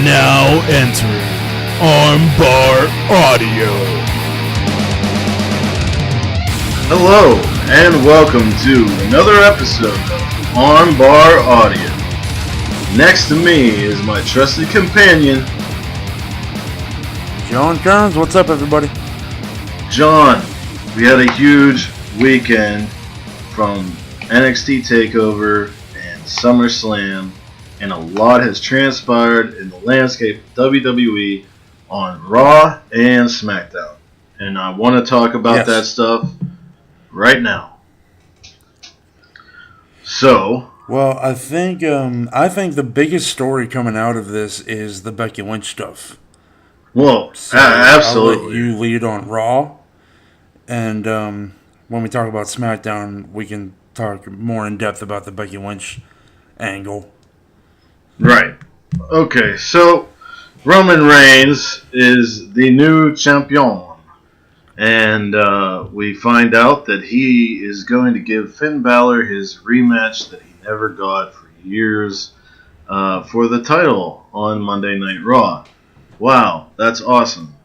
Now entering Armbar Audio. Hello, and welcome to another episode of Armbar Audio. Next to me is my trusted companion, John Kearns. What's up, everybody? John. We had a huge weekend from NXT TakeOver and SummerSlam, and a lot has transpired in the landscape of WWE on Raw and SmackDown. And I want to talk about that stuff right now. So, well, I think the biggest story coming out of this is the Becky Lynch stuff. Well, So absolutely. I'll let you lead on Raw, and when we talk about SmackDown, we can talk more in depth about the Becky Lynch angle. Right. Okay, so Roman Reigns is the new champion. And we find out that he is going to give Finn Balor his rematch that he never got for years for the title on Monday Night Raw. Wow, that's awesome.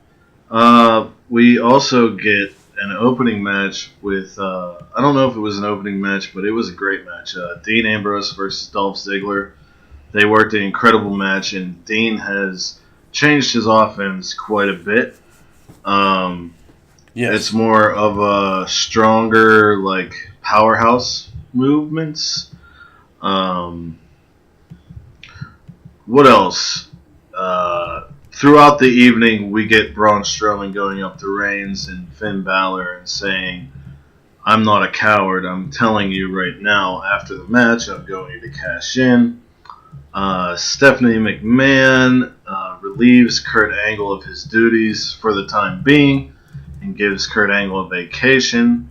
We also get an opening match with, I don't know if it was an opening match, but it was a great match. Dean Ambrose versus Dolph Ziggler. They worked an incredible match, and Dean has changed his offense quite a bit. Yes. It's more of a stronger, like, powerhouse movements. What else? Throughout the evening, we get Braun Strowman going up to Reigns and Finn Balor and saying, "I'm not a coward. I'm telling you right now, after the match, I'm going to cash in." Stephanie McMahon relieves Kurt Angle of his duties for the time being and gives Kurt Angle a vacation,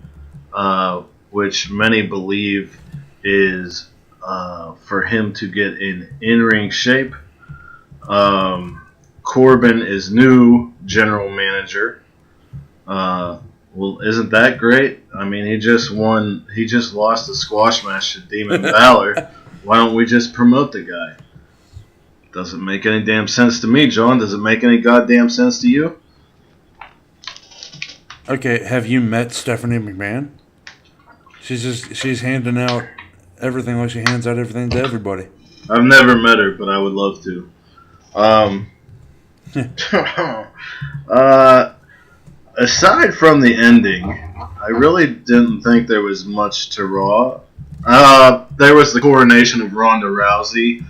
which many believe is for him to get in in-ring shape. Corbin is new general manager. Well, isn't that great? I mean, he just lost a squash match to Demon Balor. Why don't we just promote the guy? Doesn't make any damn sense to me, John. Does it make any goddamn sense to you? Okay, have you met Stephanie McMahon? She's handing out everything like she hands out everything to everybody. I've never met her, but I would love to. Aside from the ending, I really didn't think there was much to Raw. There was the coronation of Ronda Rousey,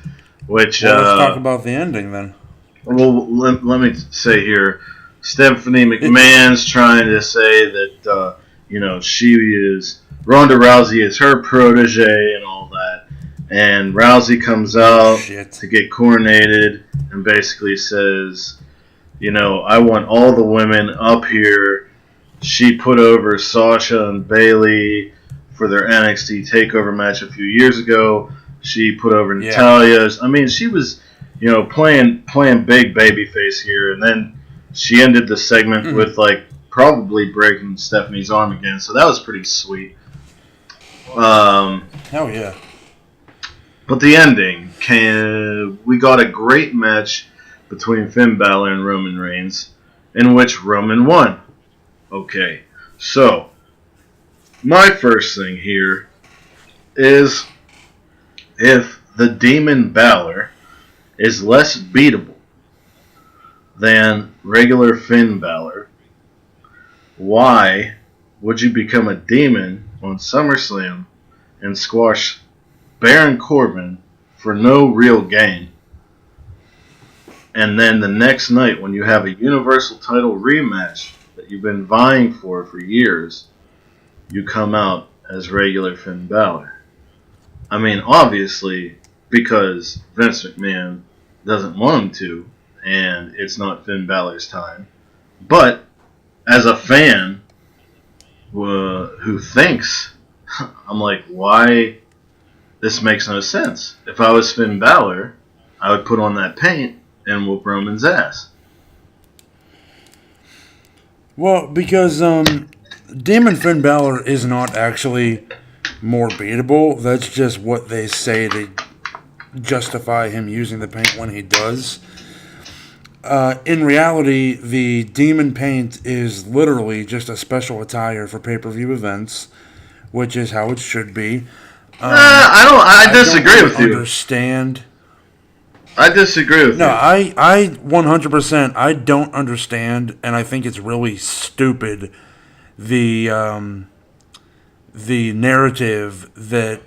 which... Well, let's talk about the ending, then. Well, let me say here, Stephanie McMahon's trying to say that, Ronda Rousey is her protege and all that. And Rousey comes out to get coronated and basically says, I want all the women up here. She put over Sasha and Bayley for their NXT TakeOver match a few years ago. She put over Natalya. I mean, she was, playing big babyface here, and then she ended the segment with probably breaking Stephanie's arm again. So that was pretty sweet. Hell yeah! But the ending, we got a great match between Finn Balor and Roman Reigns, in which Roman won. Okay, so my first thing here is if the Demon Balor is less beatable than regular Finn Balor, why would you become a demon on SummerSlam and squash Baron Corbin for no real gain? And then the next night, when you have a Universal title rematch that you've been vying for years, you come out as regular Finn Balor. I mean, obviously, because Vince McMahon doesn't want him to, and it's not Finn Balor's time. But, as a fan who thinks, I'm like, why? This makes no sense. If I was Finn Balor, I would put on that paint and whoop Roman's ass. Well, because Demon Finn Balor is not actually more beatable. That's just what they say to justify him using the paint when he does. In reality, the demon paint is literally just a special attire for pay-per-view events, which is how it should be. I disagree with you. I disagree with you. No, I 100%. I don't understand, and I think it's really stupid. The narrative that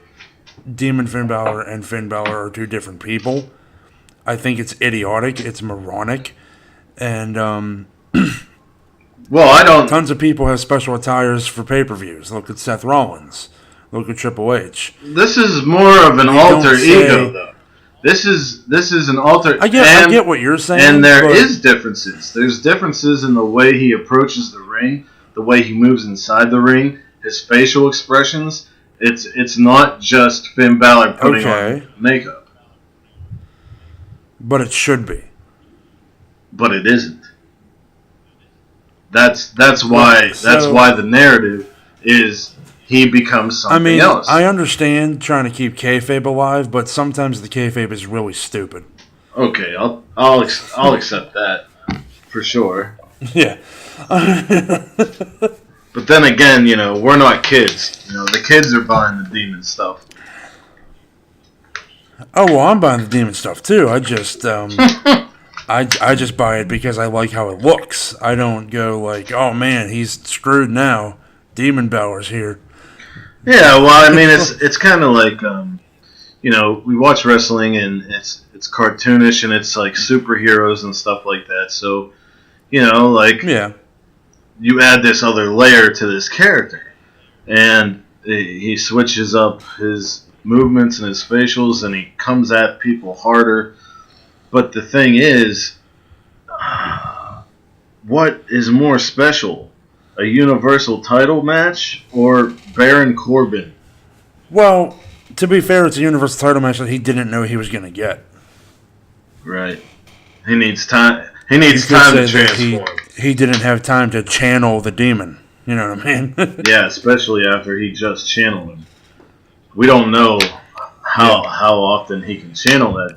Demon Finn Balor and Finn Balor are two different people. I think it's idiotic. It's moronic, and well, I don't. Tons of people have special attires for pay-per-views. Look at Seth Rollins. Look at Triple H. This is more of an alter ego, though. This is an alter. I get what you're saying, and there is differences. There's differences in the way he approaches the ring, the way he moves inside the ring, his facial expressions. It's not just Finn Balor putting on makeup. But it should be. But it isn't. That's why the narrative is he becomes something else. I understand trying to keep kayfabe alive, but sometimes the kayfabe is really stupid. Okay, I'll accept that for sure. Yeah. But then again, we're not kids. The kids are buying the demon stuff. Oh well, I'm buying the demon stuff too. I just I just buy it because I like how it looks. I don't go like, oh man, he's screwed now. Demon Balor's here. Yeah, well, I mean, it's kind of like we watch wrestling and it's cartoonish and it's like superheroes and stuff like that. So, yeah, you add this other layer to this character, and he switches up his movements and his facials, and he comes at people harder. But the thing is, what is more special? A Universal title match or Baron Corbin? Well, to be fair, it's a Universal title match that he didn't know he was going to get. Right. He needs time. He needs time to transform. He didn't have time to channel the demon. You know what I mean? Yeah, especially after he just channeled him. We don't know how often he can channel that.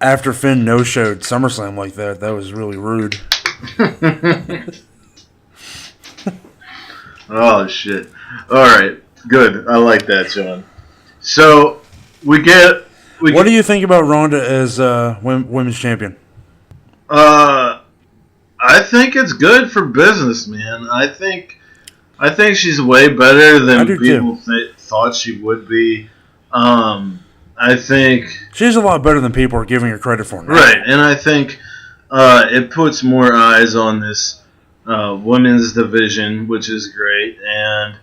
After Finn no-showed SummerSlam like that was really rude. Oh, shit. All right. Good. I like that, John. So, what do you think about Ronda as women's champion? I think it's good for business, man. I think she's way better than people thought she would be. I think she's a lot better than people are giving her credit for now. Right, and I think it puts more eyes on this women's division, which is great, and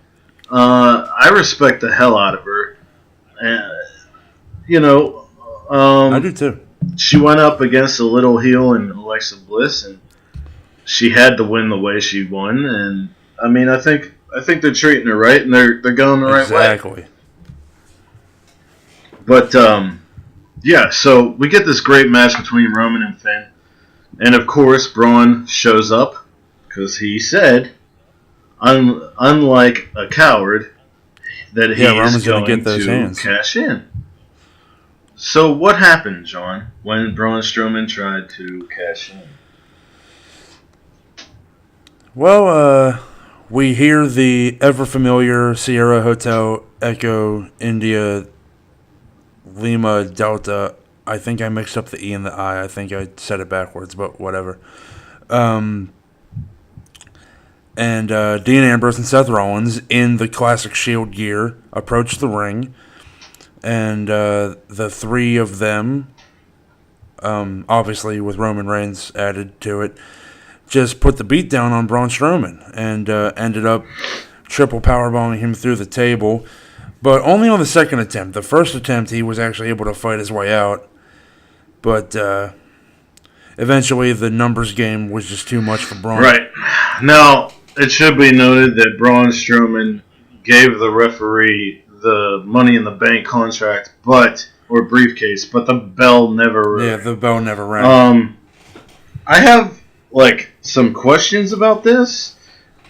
I respect the hell out of her. I do too. She went up against a little heel in Alexa Bliss, and she had to win the way she won. And I mean, I think they're treating her right, and they're going the right way. Exactly. But yeah, so we get this great match between Roman and Finn, and of course Braun shows up because he said, unlike a coward, that he's going get those to hands. Cash in. So what happened, John, when Braun Strowman tried to cash in? Well, we hear the ever-familiar Sierra Hotel Echo India Lima Delta. I think I mixed up the E and the I. I think I said it backwards, but whatever. And Dean Ambrose and Seth Rollins, in the classic Shield gear, approach the ring. And the three of them, obviously with Roman Reigns added to it, just put the beat down on Braun Strowman and ended up triple powerbombing him through the table. But only on the second attempt. The first attempt, he was actually able to fight his way out. But eventually, the numbers game was just too much for Braun. Right. Now, it should be noted that Braun Strowman gave the referee the Money in the Bank contract, or briefcase, but the bell never rang. Yeah, the bell never rang. I have, some questions about this.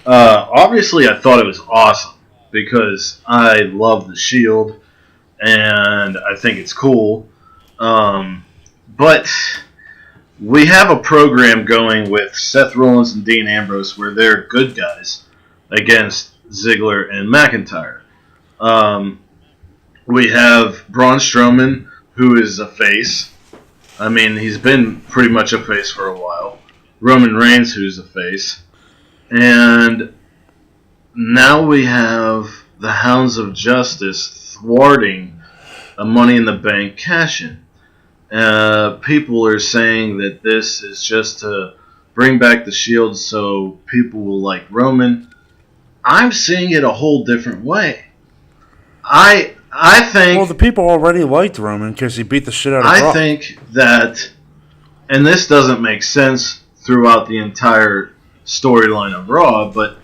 Obviously, I thought it was awesome, because I love the Shield, and I think it's cool. But we have a program going with Seth Rollins and Dean Ambrose where they're good guys against Ziggler and McIntyre. We have Braun Strowman, who is a face. I mean, he's been pretty much a face for a while. Roman Reigns, who's a face. And now we have the Hounds of Justice thwarting a Money in the Bank cash-in. People are saying that this is just to bring back the Shield so people will like Roman. I'm seeing it a whole different way. I think... Well, the people already liked Roman because he beat the shit out of Brock. I think that... And this doesn't make sense throughout the entire storyline of Raw, but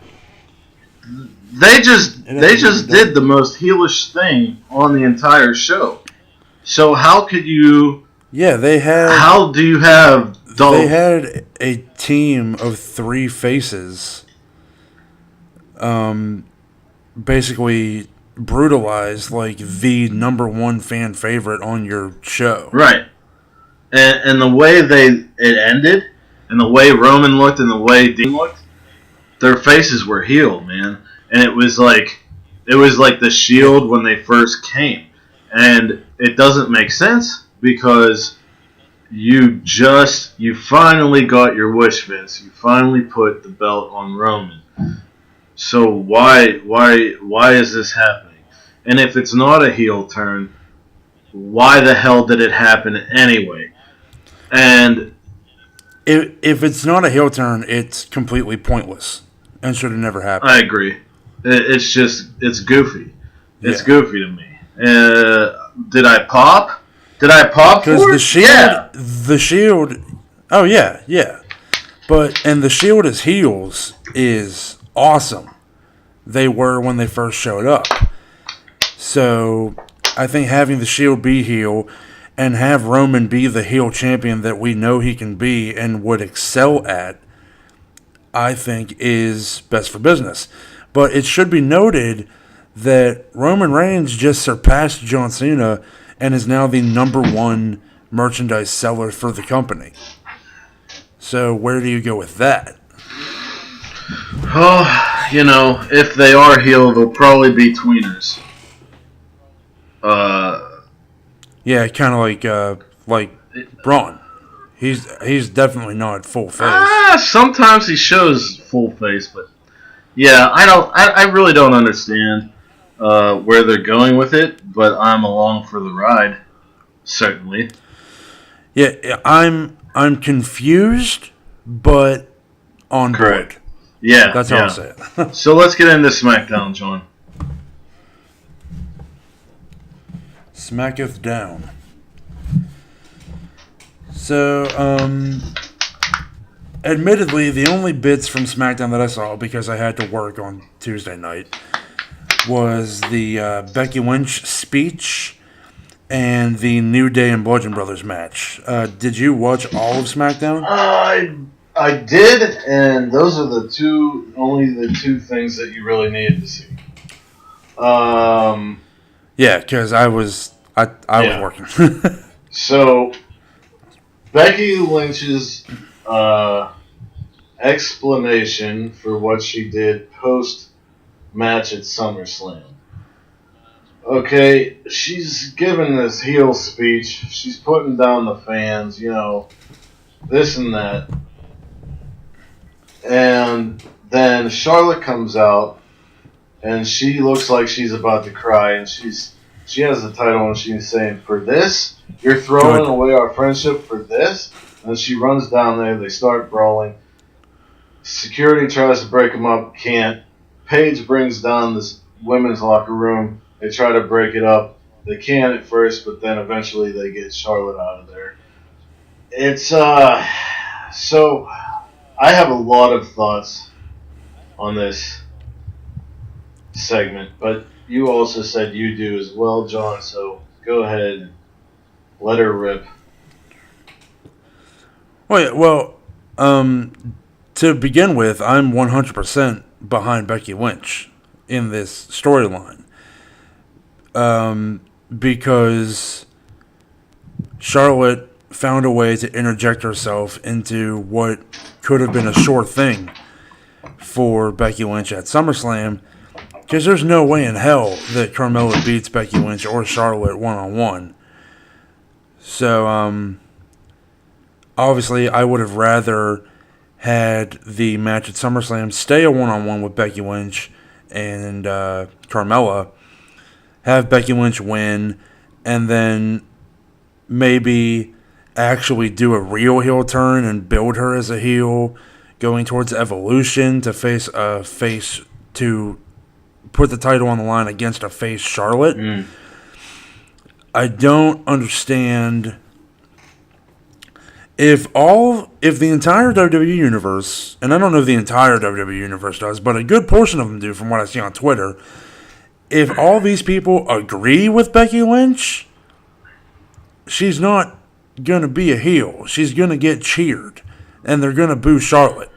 they just did the most heelish thing on the entire show. So how could you... Yeah, they had... How do you have... They had a team of 3 faces basically brutalized like the #1 fan favorite on your show. Right. And the way it ended, and the way Roman looked and the way Dean looked, their faces were healed, man. And it was like the Shield when they first came. And it doesn't make sense because you finally got your wish, Vince. You finally put the belt on Roman. So why is this happening? And if it's not a heel turn, why the hell did it happen anyway? And if it's not a heel turn, it's completely pointless and should have never happened. I agree. It's goofy. It's goofy to me. Did I pop? Because the Shield, yeah. The Shield. Oh yeah. But the Shield as heels is awesome. They were when they first showed up. So I think having the Shield be heel and have Roman be the heel champion that we know he can be and would excel at, I think is best for business. But it should be noted that Roman Reigns just surpassed John Cena and is now the #1 merchandise seller for the company. So where do you go with that? Oh, if they are heel, they'll probably be tweeners. Yeah, kind of like Braun. He's definitely not full face. Sometimes he shows full face, but yeah, I really don't understand where they're going with it, but I'm along for the ride, certainly. Yeah, I'm confused, but on board. Yeah, that's how I'll say it. So let's get into SmackDown, John. Smacketh down. So, admittedly, the only bits from SmackDown that I saw, because I had to work on Tuesday night, was the Becky Lynch speech and the New Day and Bludgeon Brothers match. Did you watch all of SmackDown? I did, and those are only the two things that you really needed to see. Yeah, because I was working. So, Becky Lynch's explanation for what she did post-match at SummerSlam. Okay, she's giving this heel speech. She's putting down the fans, this and that. And then Charlotte comes out, and she looks like she's about to cry, and she has the title, and she's saying, "For this, you're throwing away our friendship for this?" And she runs down there. They start brawling. Security tries to break them up, can't. Paige brings down this women's locker room. They try to break it up. They can at first, but then eventually they get Charlotte out of there. It's so I have a lot of thoughts on this segment, but you also said you do as well, John, so go ahead, let her rip. Well, to begin with, I'm 100% behind Becky Lynch in this storyline. Because Charlotte found a way to interject herself into what could have been a sure thing for Becky Lynch at SummerSlam, because there's no way in hell that Carmella beats Becky Lynch or Charlotte one-on-one. So, obviously, I would have rather had the match at SummerSlam stay a one-on-one with Becky Lynch and Carmella, have Becky Lynch win, and then maybe actually do a real heel turn and build her as a heel going towards Evolution to face to put the title on the line against a face Charlotte. I don't understand if the entire WWE universe, and I don't know if the entire WWE universe does, but a good portion of them do from what I see on Twitter, if all these people agree with Becky Lynch, she's not going to be a heel. She's going to get cheered, and they're going to boo Charlotte.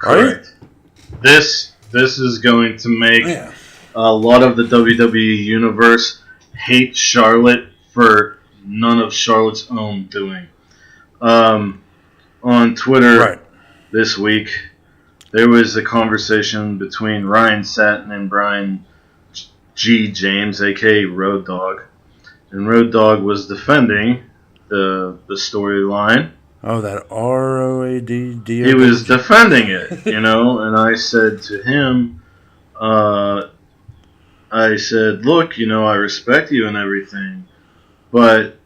Right? This is going to make a lot of the WWE universe hate Charlotte for none of Charlotte's own doing. On Twitter this week, there was a conversation between Ryan Satin and Brian G. James, a.k.a. Road Dogg. And Road Dogg was defending the storyline. Oh, that ROAD. He was defending it, and I said to him, I said, look, I respect you and everything, but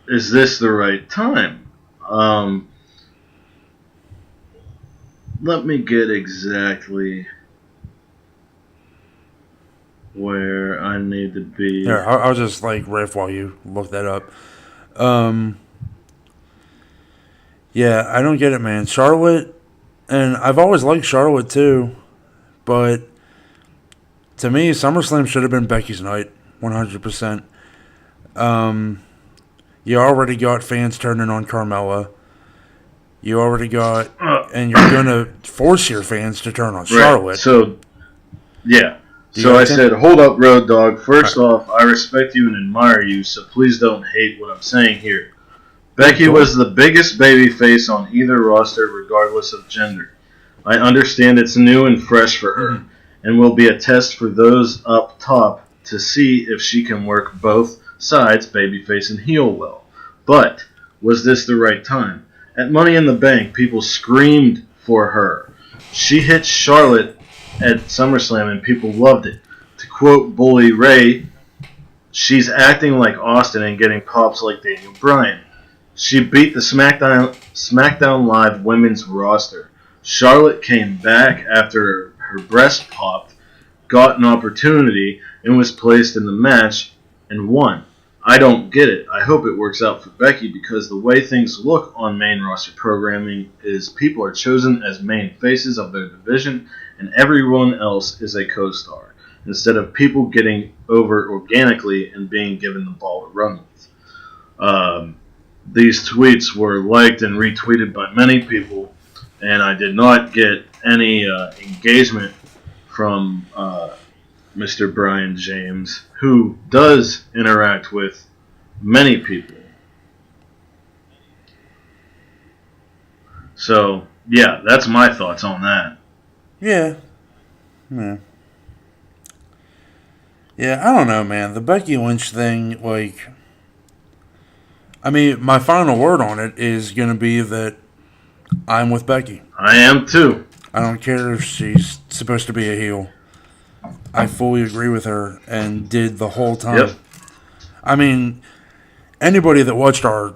is this the right time? Let me get exactly where I need to be. Here, I'll just riff while you look that up. Yeah, I don't get it, man. Charlotte, and I've always liked Charlotte too, but to me, SummerSlam should have been Becky's night, 100%. You already got fans turning on Carmella. You already got, and you're going to force your fans to turn on Charlotte. Right. So, yeah. So I said, hold up, Road Dogg. First off, I respect you and admire you, so please don't hate what I'm saying here. Becky was the biggest babyface on either roster, regardless of gender. I understand it's new and fresh for her, and will be a test for those up top to see if she can work both sides, babyface and heel, well. But was this the right time? At Money in the Bank, people screamed for her. She hit Charlotte at SummerSlam, and people loved it. To quote Bully Ray, she's acting like Austin and getting pops like Daniel Bryan. She beat the SmackDown Live women's roster. Charlotte came back after her breast popped, got an opportunity, and was placed in the match and won. I don't get it. I hope it works out for Becky, because the way things look on main roster programming is people are chosen as main faces of their division and everyone else is a co-star, instead of people getting over organically and being given the ball to run with. These tweets were liked and retweeted by many people, and I did not get any engagement from Mr. Brian James, who does interact with many people. So, yeah, that's my thoughts on that. Yeah, I don't know, man. The Becky Lynch thing, my final word on it is going to be that I'm with Becky. I am too. I don't care if she's supposed to be a heel. I fully agree with her and did the whole time. Yep. Anybody that watched our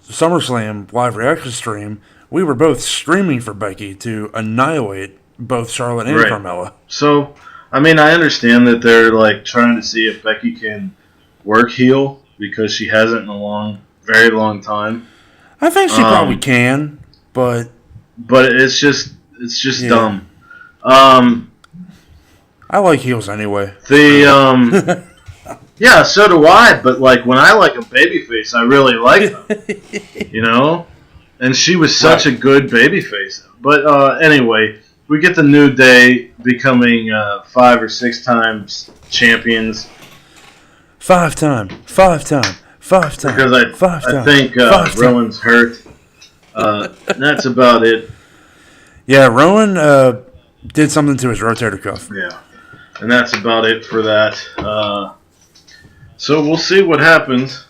SummerSlam live reaction stream, we were both screaming for Becky to annihilate both Charlotte and Carmella. So, I understand that they're trying to see if Becky can work heel, because she hasn't in a very long time. I think she probably can, but it's just dumb. I like heels anyway. Yeah, so do I. But when I like a babyface, I really like them. And she was such a good babyface. But anyway, we get the New Day becoming 5 or 6 times champions. 5-time 5 times. Because I think Rowan's hurt. That's about it. Yeah, Rowan did something to his rotator cuff. Yeah, and that's about it for that. So we'll see what happens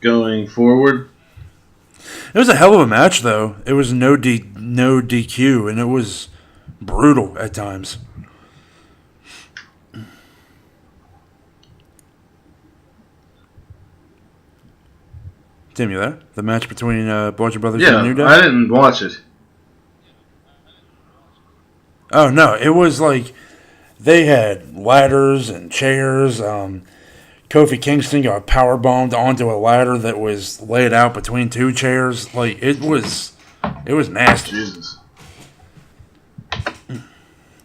going forward. It was a hell of a match, though. It was no DQ, and it was brutal at times. Tim, you there? The match between Bludgeon Brothers and New Day? I didn't watch it. Oh, no. It was like they had ladders and chairs. Kofi Kingston got powerbombed onto a ladder that was laid out between 2 chairs. Like, it was nasty. Jesus.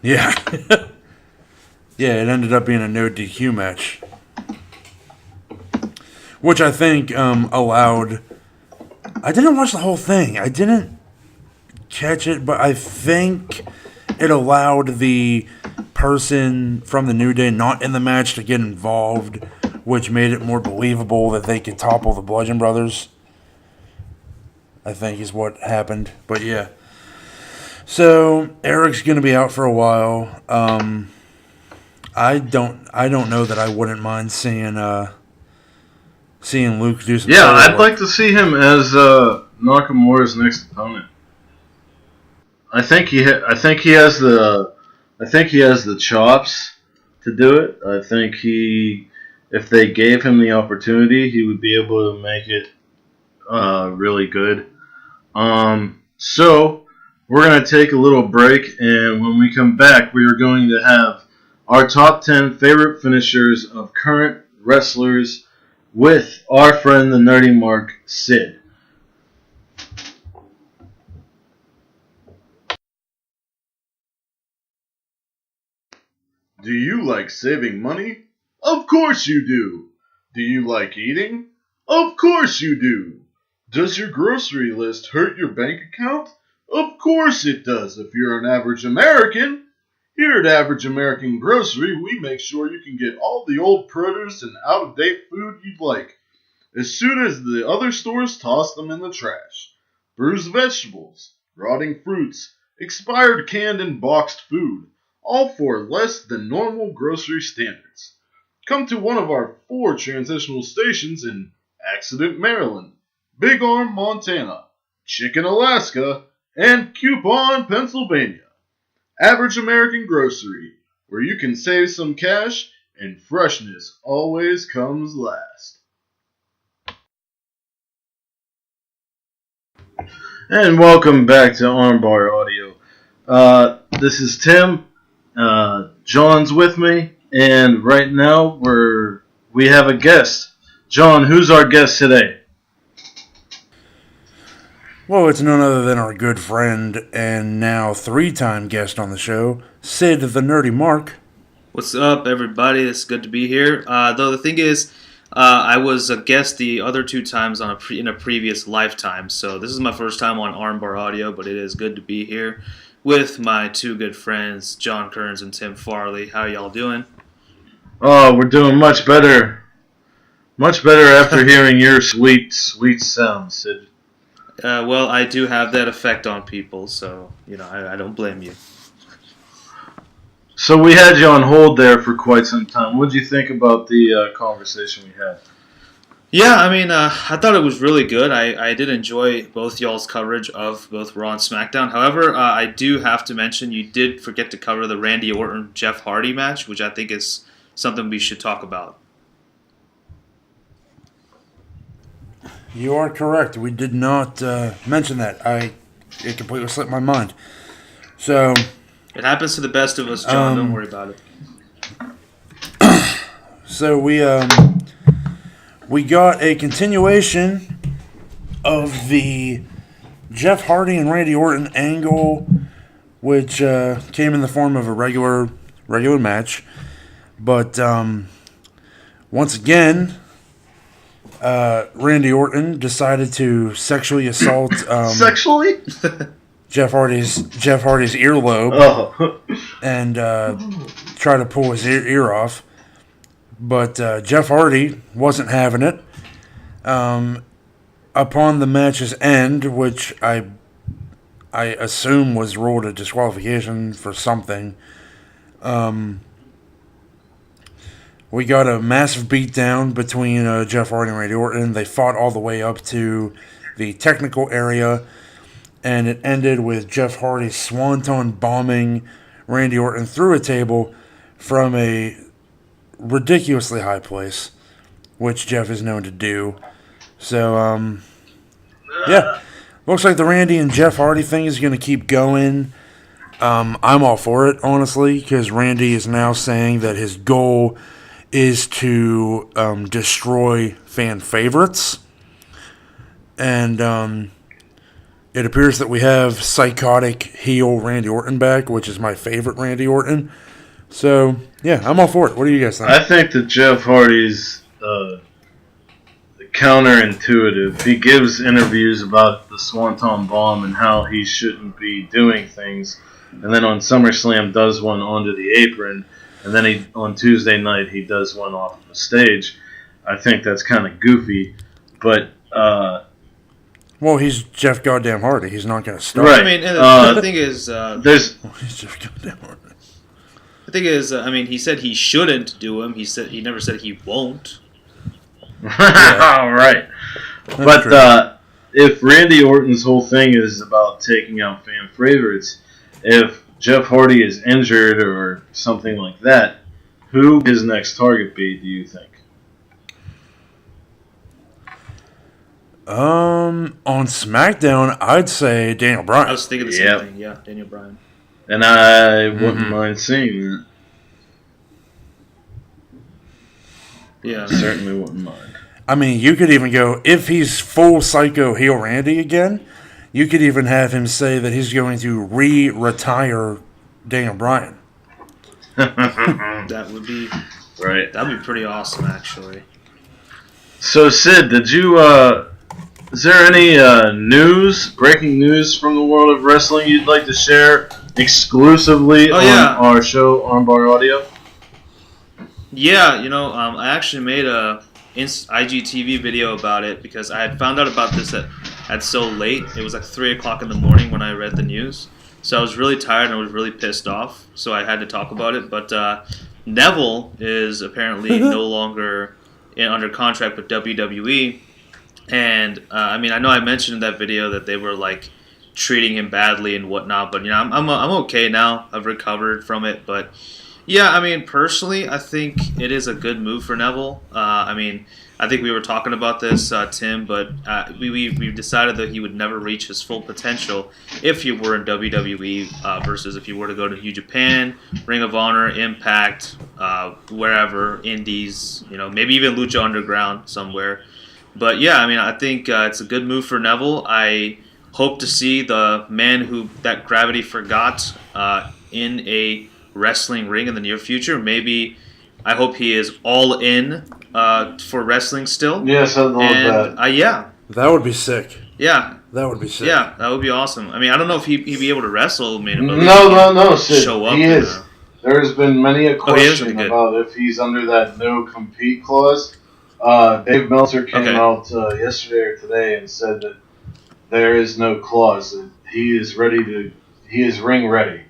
Yeah. Yeah, it ended up being a no DQ match. Which I think allowed... I didn't watch the whole thing. I didn't catch it, but I think it allowed the person from the New Day not in the match to get involved, which made it more believable that they could topple the Bludgeon Brothers. I think is what happened. But yeah. So Eric's gonna be out for a while. I don't know that I wouldn't mind seeing Luke do some. Yeah, I'd like to see him as Nakamura's next opponent. I think he has the chops to do it. I think if they gave him the opportunity, he would be able to make it really good. So we're going to take a little break, and when we come back, we are going to have our top 10 favorite finishers of current wrestlers with our friend the NerdyMark, Sid. Do you like saving money? Of course you do. Do you like eating? Of course you do. Does your grocery list hurt your bank account? Of course it does if you're an average American. Here at Average American Grocery, we make sure you can get all the old produce and out-of-date food you'd like, as soon as the other stores toss them in the trash. Bruised vegetables, rotting fruits, expired canned and boxed food, all for less than normal grocery standards. Come to one of our 4 transitional stations in Accident, Maryland, Big Arm, Montana, Chicken, Alaska, and Coupon, Pennsylvania. Average American Grocery, where you can save some cash and freshness always comes last. And welcome back to Armbar Audio. This is Tim. John's with me, and right now we have a guest. John, who's our guest today? Well, it's none other than our good friend and now 3-time guest on the show, Sid the NerdyMark. What's up, everybody? It's good to be here. Though the thing is, I was a guest the other 2 times in a previous lifetime, so this is my first time on Armbar Audio, but it is good to be here with my 2 good friends, John Kearns and Tim Farley. How y'all doing? Oh, we're doing much better. Much better after hearing your sweet, sweet sound, Sid. Well, I do have that effect on people, so, I don't blame you. So we had you on hold there for quite some time. What did you think about the conversation we had? Yeah, I thought it was really good. I did enjoy both y'all's coverage of both Raw and SmackDown. However, I do have to mention you did forget to cover the Randy Orton-Jeff Hardy match, which I think is something we should talk about. You are correct. We did not mention that. It completely slipped my mind. So it happens to the best of us, John. Don't worry about it. So we got a continuation of the Jeff Hardy and Randy Orton angle, which came in the form of a regular match, but once again, Randy Orton decided to sexually assault sexually Jeff Hardy's earlobe and try to pull his ear off. But Jeff Hardy wasn't having it. Upon the match's end, which I assume was ruled a disqualification for something, we got a massive beatdown between Jeff Hardy and Randy Orton. They fought all the way up to the technical area, and it ended with Jeff Hardy swanton bombing Randy Orton through a table from a ridiculously high place, which Jeff is known to do. So, yeah. Looks like the Randy and Jeff Hardy thing is going to keep going. I'm all for it, honestly, because Randy is now saying that his goal is to destroy fan favorites. And it appears that we have psychotic heel Randy Orton back, which is my favorite Randy Orton. So, yeah, I'm all for it. What do you guys think? I think that Jeff Hardy's counterintuitive. He gives interviews about the Swanton Bomb and how he shouldn't be doing things. And then on SummerSlam does one onto the apron. And then on Tuesday night he does one off the stage. I think that's kind of goofy. But... well, he's Jeff Goddamn Hardy. He's not going to stop. Right. I mean, the thing is... he's Jeff Goddamn Hardy. The thing is, he said he shouldn't do them. He never said he won't. All right. But if Randy Orton's whole thing is about taking out fan favorites, if Jeff Hardy is injured or something like that, who his next target be, do you think? On SmackDown, I'd say Daniel Bryan. I was thinking the same thing. Yeah, Daniel Bryan. And I wouldn't mind seeing that. Yeah. Certainly wouldn't mind. I mean, you could even go, if he's full psycho heel Randy again, you could even have him say that he's going to retire Daniel Bryan. That would be... Right. That would be pretty awesome, actually. So, Sid, did you... is there any breaking news from the world of wrestling you'd like to share exclusively on our show, Armbar Audio? Yeah, I actually made a IGTV video about it because I had found out about this at so late. It was like 3 o'clock in the morning when I read the news. So I was really tired and I was really pissed off. So I had to talk about it. But Neville is apparently no longer under contract with WWE. And, I know I mentioned in that video that they were, like, treating him badly and whatnot. But, I'm okay now. I've recovered from it. But... yeah, personally, I think it is a good move for Neville. I think we were talking about this, Tim, but we decided that he would never reach his full potential if he were in WWE versus if he were to go to New Japan, Ring of Honor, Impact, wherever, Indies, maybe even Lucha Underground somewhere. But yeah, I think it's a good move for Neville. I hope to see the man who that gravity forgot in a wrestling ring in the near future. Maybe I hope he is all in for wrestling still. Yeah, something like that. Yeah. That would be sick. Yeah. That would be sick. Yeah, that would be awesome. I don't know if he'd be able to wrestle. No, Sid. Show up. He is. There's been many a question really about if he's under that no-compete clause. Dave Meltzer came out yesterday or today and said that there is no clause. That he is ring ready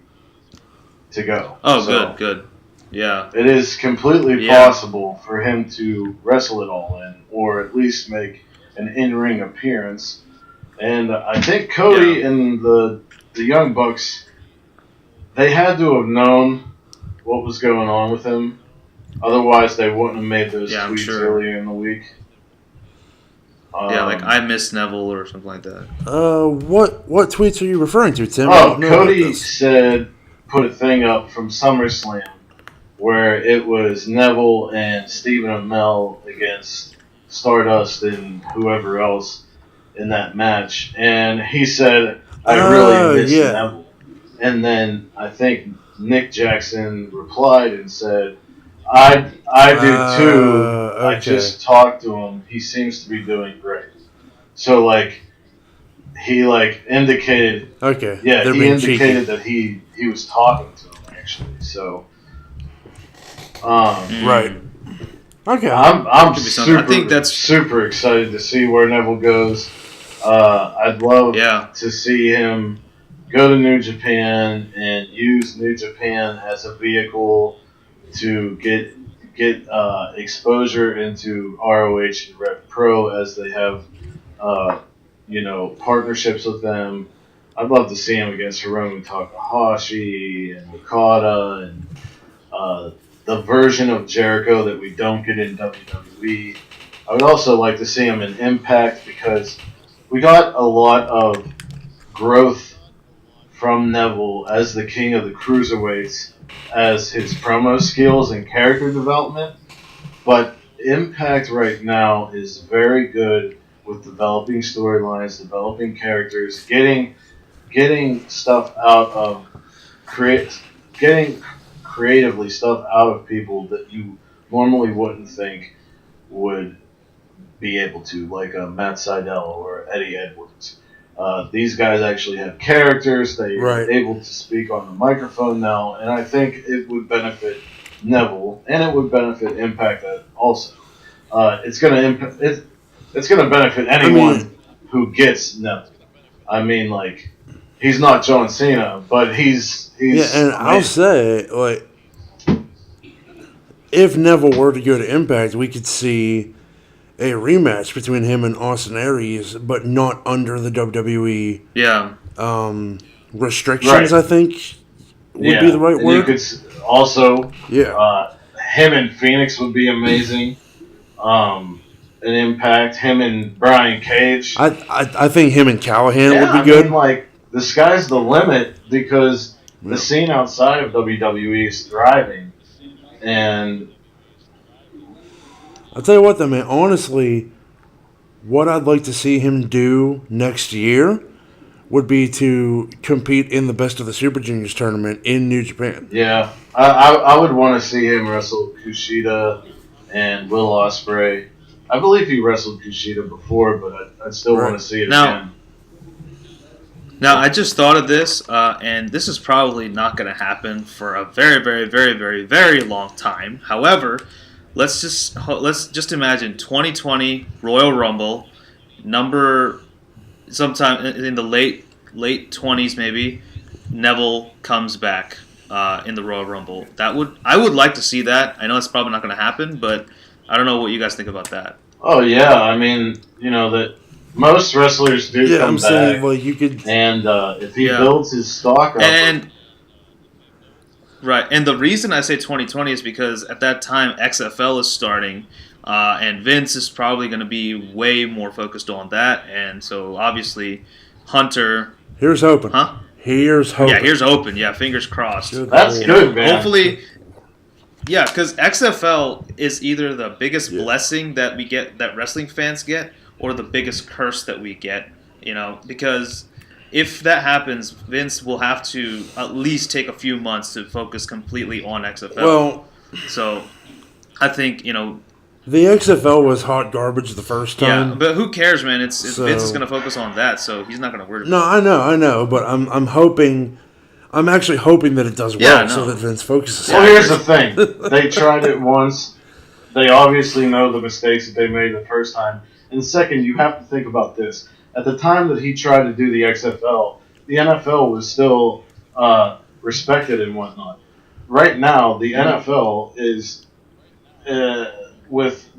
to go. Oh, so good. Yeah. It is completely possible for him to wrestle it all in, or at least make an in-ring appearance. And I think Cody and the Young Bucks, they had to have known what was going on with him. Otherwise, they wouldn't have made those tweets earlier in the week. Like I miss Neville or something like that. What tweets are you referring to, Tim? Cody put a thing up from SummerSlam where it was Neville and Stephen Amell against Stardust and whoever else in that match, and he said, "I really miss Neville." And then I think Nick Jackson replied and said, I do too. I just talked to him. He seems to be doing great." So he indicated. Okay. Yeah, he indicated that he was talking to him actually. So. Right. Okay. I'm Could be something. super, I think that's super excited to see where Neville goes. I'd love to see him go to New Japan and use New Japan as a vehicle to get exposure into ROH and Rev Pro as they have partnerships with them. I'd love to see him against Hiromu Takahashi and Okada and the version of Jericho that we don't get in WWE. I would also like to see him in Impact because we got a lot of growth from Neville as the king of the cruiserweights as his promo skills and character development. But Impact right now is very good with developing storylines, developing characters, getting stuff out of getting creatively stuff out of people that you normally wouldn't think would be able to, like Matt Sydal or Eddie Edwards. These guys actually have characters. They are able to speak on the microphone now, and I think it would benefit Neville, and it would benefit Impact also. It's gonna benefit anyone who gets Neville. I mean, like, he's not John Cena, but he's and amazing. I'll say, like, if Neville were to go to Impact, we could see a rematch between him and Austin Aries, but not under the WWE restrictions, I think would be the right word. You could also, him and Phoenix would be amazing. An Impact, him and Brian Cage. I think him and Callahan would be good. Mean, like, the sky's the limit because the scene outside of WWE is thriving. And I'll tell you what, though, man. Honestly, what I'd like to see him do next year would be to compete in the Best of the Super Juniors tournament in New Japan. Yeah, I would want to see him wrestle Kushida and Will Ospreay. I believe he wrestled Kushida before, but I'd still want to see it again. Now, I just thought of this, and this is probably not going to happen for a very, very, very, very, very long time. However, let's just imagine 2020 Royal Rumble, sometime in the late 20s maybe, Neville comes back in the Royal Rumble. I would like to see that. I know it's probably not going to happen, but I don't know what you guys think about that. Oh yeah, I mean, that most wrestlers do come back. Saying, well, you could, and if he builds his stock up, and the reason I say 2020 is because at that time XFL is starting, and Vince is probably going to be way more focused on that, and so obviously Hunter. Here's hoping. Huh? Here's hoping. Yeah, here's hoping. Yeah, fingers crossed. That's good, man. Hopefully. Yeah, because XFL is either the biggest blessing that we get, that wrestling fans get, or the biggest curse that we get. Because if that happens, Vince will have to at least take a few months to focus completely on XFL. Well, so I think the XFL was hot garbage the first time. Yeah, but who cares, man? It's Vince is going to focus on that, so he's not going to worry. No, I know, but I'm hoping. I'm actually hoping that it does well, so that Vince focuses. Well, here's the thing: they tried it once. They obviously know the mistakes that they made the first time. And second, you have to think about this: at the time that he tried to do the XFL, the NFL was still respected and whatnot. Right now, the NFL is with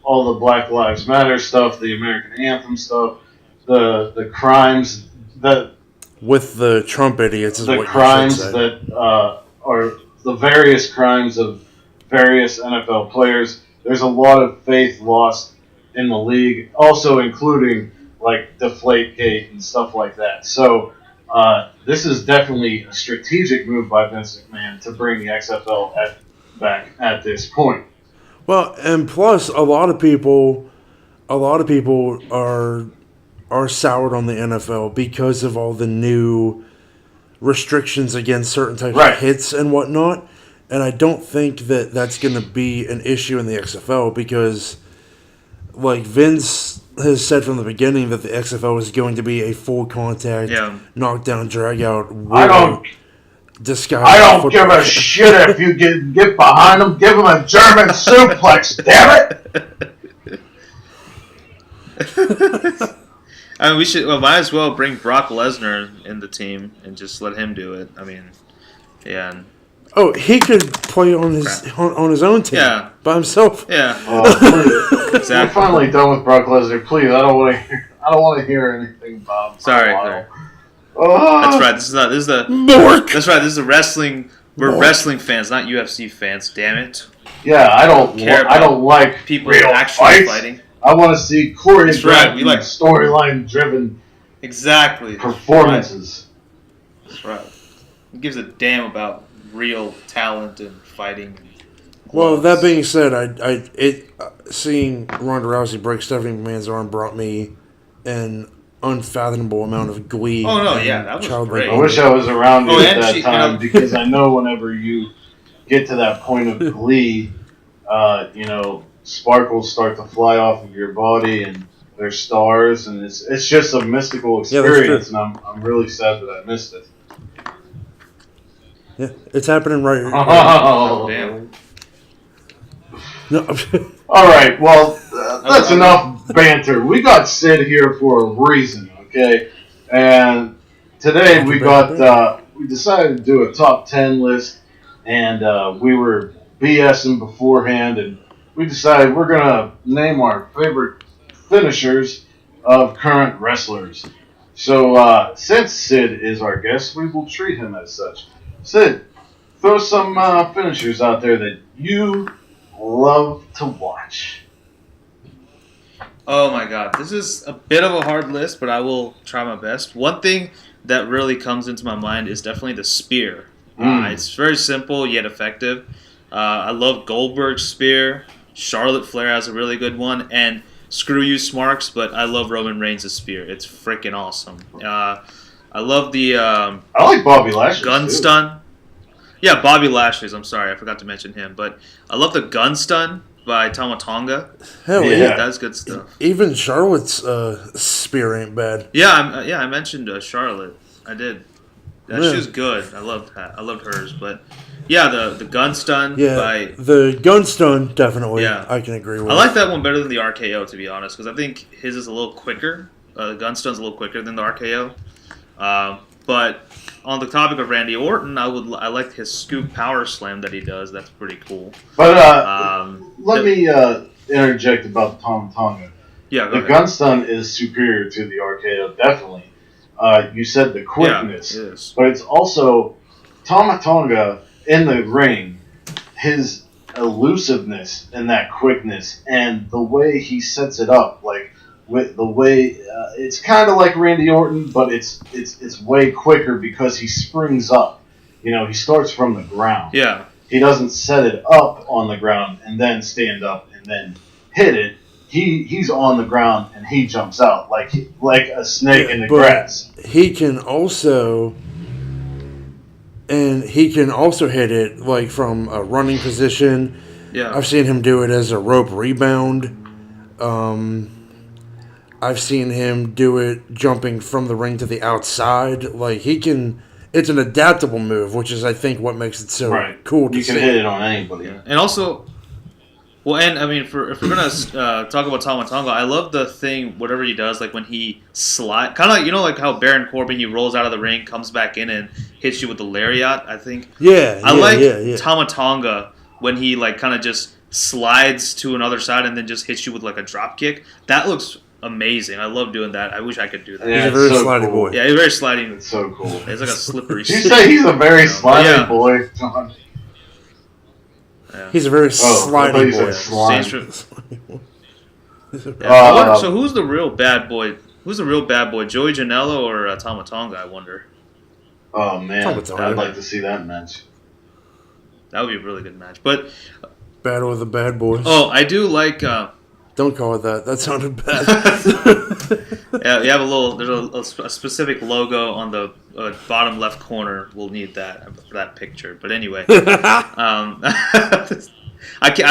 all the Black Lives Matter stuff, the American anthem stuff, the crimes that. With the Trump idiots is the what crimes you should say. that are the various crimes of various NFL players. There's a lot of faith lost in the league, also including like Deflategate and stuff like that. So this is definitely a strategic move by Vince McMahon to bring the XFL back at this point. Well, and plus a lot of people are soured on the NFL because of all the new restrictions against certain types of hits and whatnot. And I don't think that that's going to be an issue in the XFL because, like, Vince has said from the beginning that the XFL is going to be a full contact, knockdown, drag out war. disguised. I don't give football. a shit if you get behind him. Give him a German suplex, damn it! I mean, we should. Well, might as well bring Brock Lesnar in the team and just let him do it. I mean, yeah, Oh, he could play on his own team. Yeah. By himself. yeah, We're exactly. finally done with Brock Lesnar. Please, I don't want to hear anything about him. Sorry, for a sorry. while. That's right. This is the. Mork. That's right. This is the wrestling. We're Mork. wrestling fans, not UFC fans. Damn it! Yeah, I don't like People real actually fights. fighting. I want to see choreographed, right, we like- storyline driven Exactly. performances. That's right. Who gives a damn about real talent and fighting? Well, that being said, seeing Ronda Rousey break Stephanie McMahon's arm brought me an unfathomable amount of glee. Oh, no, and yeah, that was childlike great. I wish I was around you Oh, at and that she- time you know- because I know whenever you get to that point of glee, sparkles start to fly off of your body and they're stars, and it's just a mystical Yeah, that's experience, and I'm really sad that I missed it. Yeah, it's happening right here. Oh, Damn. No, All right, well, that's enough banter. We got Sid here for a reason, okay? And today we decided to do a top 10 list, and we were BSing beforehand, and we decided we're going to name our favorite finishers of current wrestlers. So, since Sid is our guest, we will treat him as such. Sid, throw some finishers out there that you love to watch. Oh my god, this is a bit of a hard list, but I will try my best. One thing that really comes into my mind is definitely the spear. It's very simple yet effective. I love Goldberg's spear. Charlotte Flair has a really good one, and screw you, Smarks, but I love Roman Reigns' spear. It's freaking awesome. I love the I like Bobby Lashley. gun too. stun. Yeah, Bobby Lashley's. I'm sorry, I forgot to mention him, but I love the gun stun by Tama Tonga. hell Yeah. yeah. That's good stuff. Even Charlotte's spear ain't bad. Yeah, I mentioned Charlotte. I did. That Yeah. she was good. I loved that. I loved hers, but yeah, the gun stun Yeah, by. the gun stun, definitely. Yeah. I can agree with. I like that one better than the RKO, to be honest, because I think his is a little quicker. The gun stun's a little quicker than the RKO. But on the topic of Randy Orton, I like his scoop power slam that he does. That's pretty cool. But let the- me interject about Tom Tonga. Yeah, go The ahead. gun stun is superior to the RKO, definitely. You said the quickness, Yeah, it is. but it's also Tama Tonga in the ring. His elusiveness and that quickness, and the way he sets it up, like with the way it's kind of like Randy Orton, but it's way quicker because he springs up. He starts from the ground. Yeah. He doesn't set it up on the ground and then stand up and then hit it. He's on the ground and he jumps out like a snake in the but grass. He can also hit it like from a running position. Yeah. I've seen him do it as a rope rebound. I've seen him do it jumping from the ring to the outside. Like he can. It's an adaptable move, which is I think what makes it so Right. cool to You can see. hit it on anybody. Yeah. And also, well, and I mean, if we're gonna talk about Tama Tonga, I love the thing, whatever he does, like when he slide, kind of like like how Baron Corbin, he rolls out of the ring, comes back in, and hits you with the lariat. I think. Yeah, I like yeah. Tama Tonga when he like kind of just slides to another side and then just hits you with like a drop kick. That looks amazing. I love doing that. I wish I could do that. Yeah, He's a very it's so slidey cool. boy. Yeah, he's very sliding. It's so cool. It's like a slippery. You say he's a very slimy Yeah. boy, John. Yeah. He's a very I thought slidey you said boy. slime. Saints Row- Uh, so who's the real bad boy? Who's the real bad boy? Joey Janela or Tama Tonga? I wonder. Oh man, Tama Tonga. I'd like to see that match. That would be a really good match. But Battle of the Bad Boys. I do like. Don't call it that. That sounded bad. Yeah, you have a little. There's a specific logo on the bottom left corner. We'll need that for that picture. But anyway, I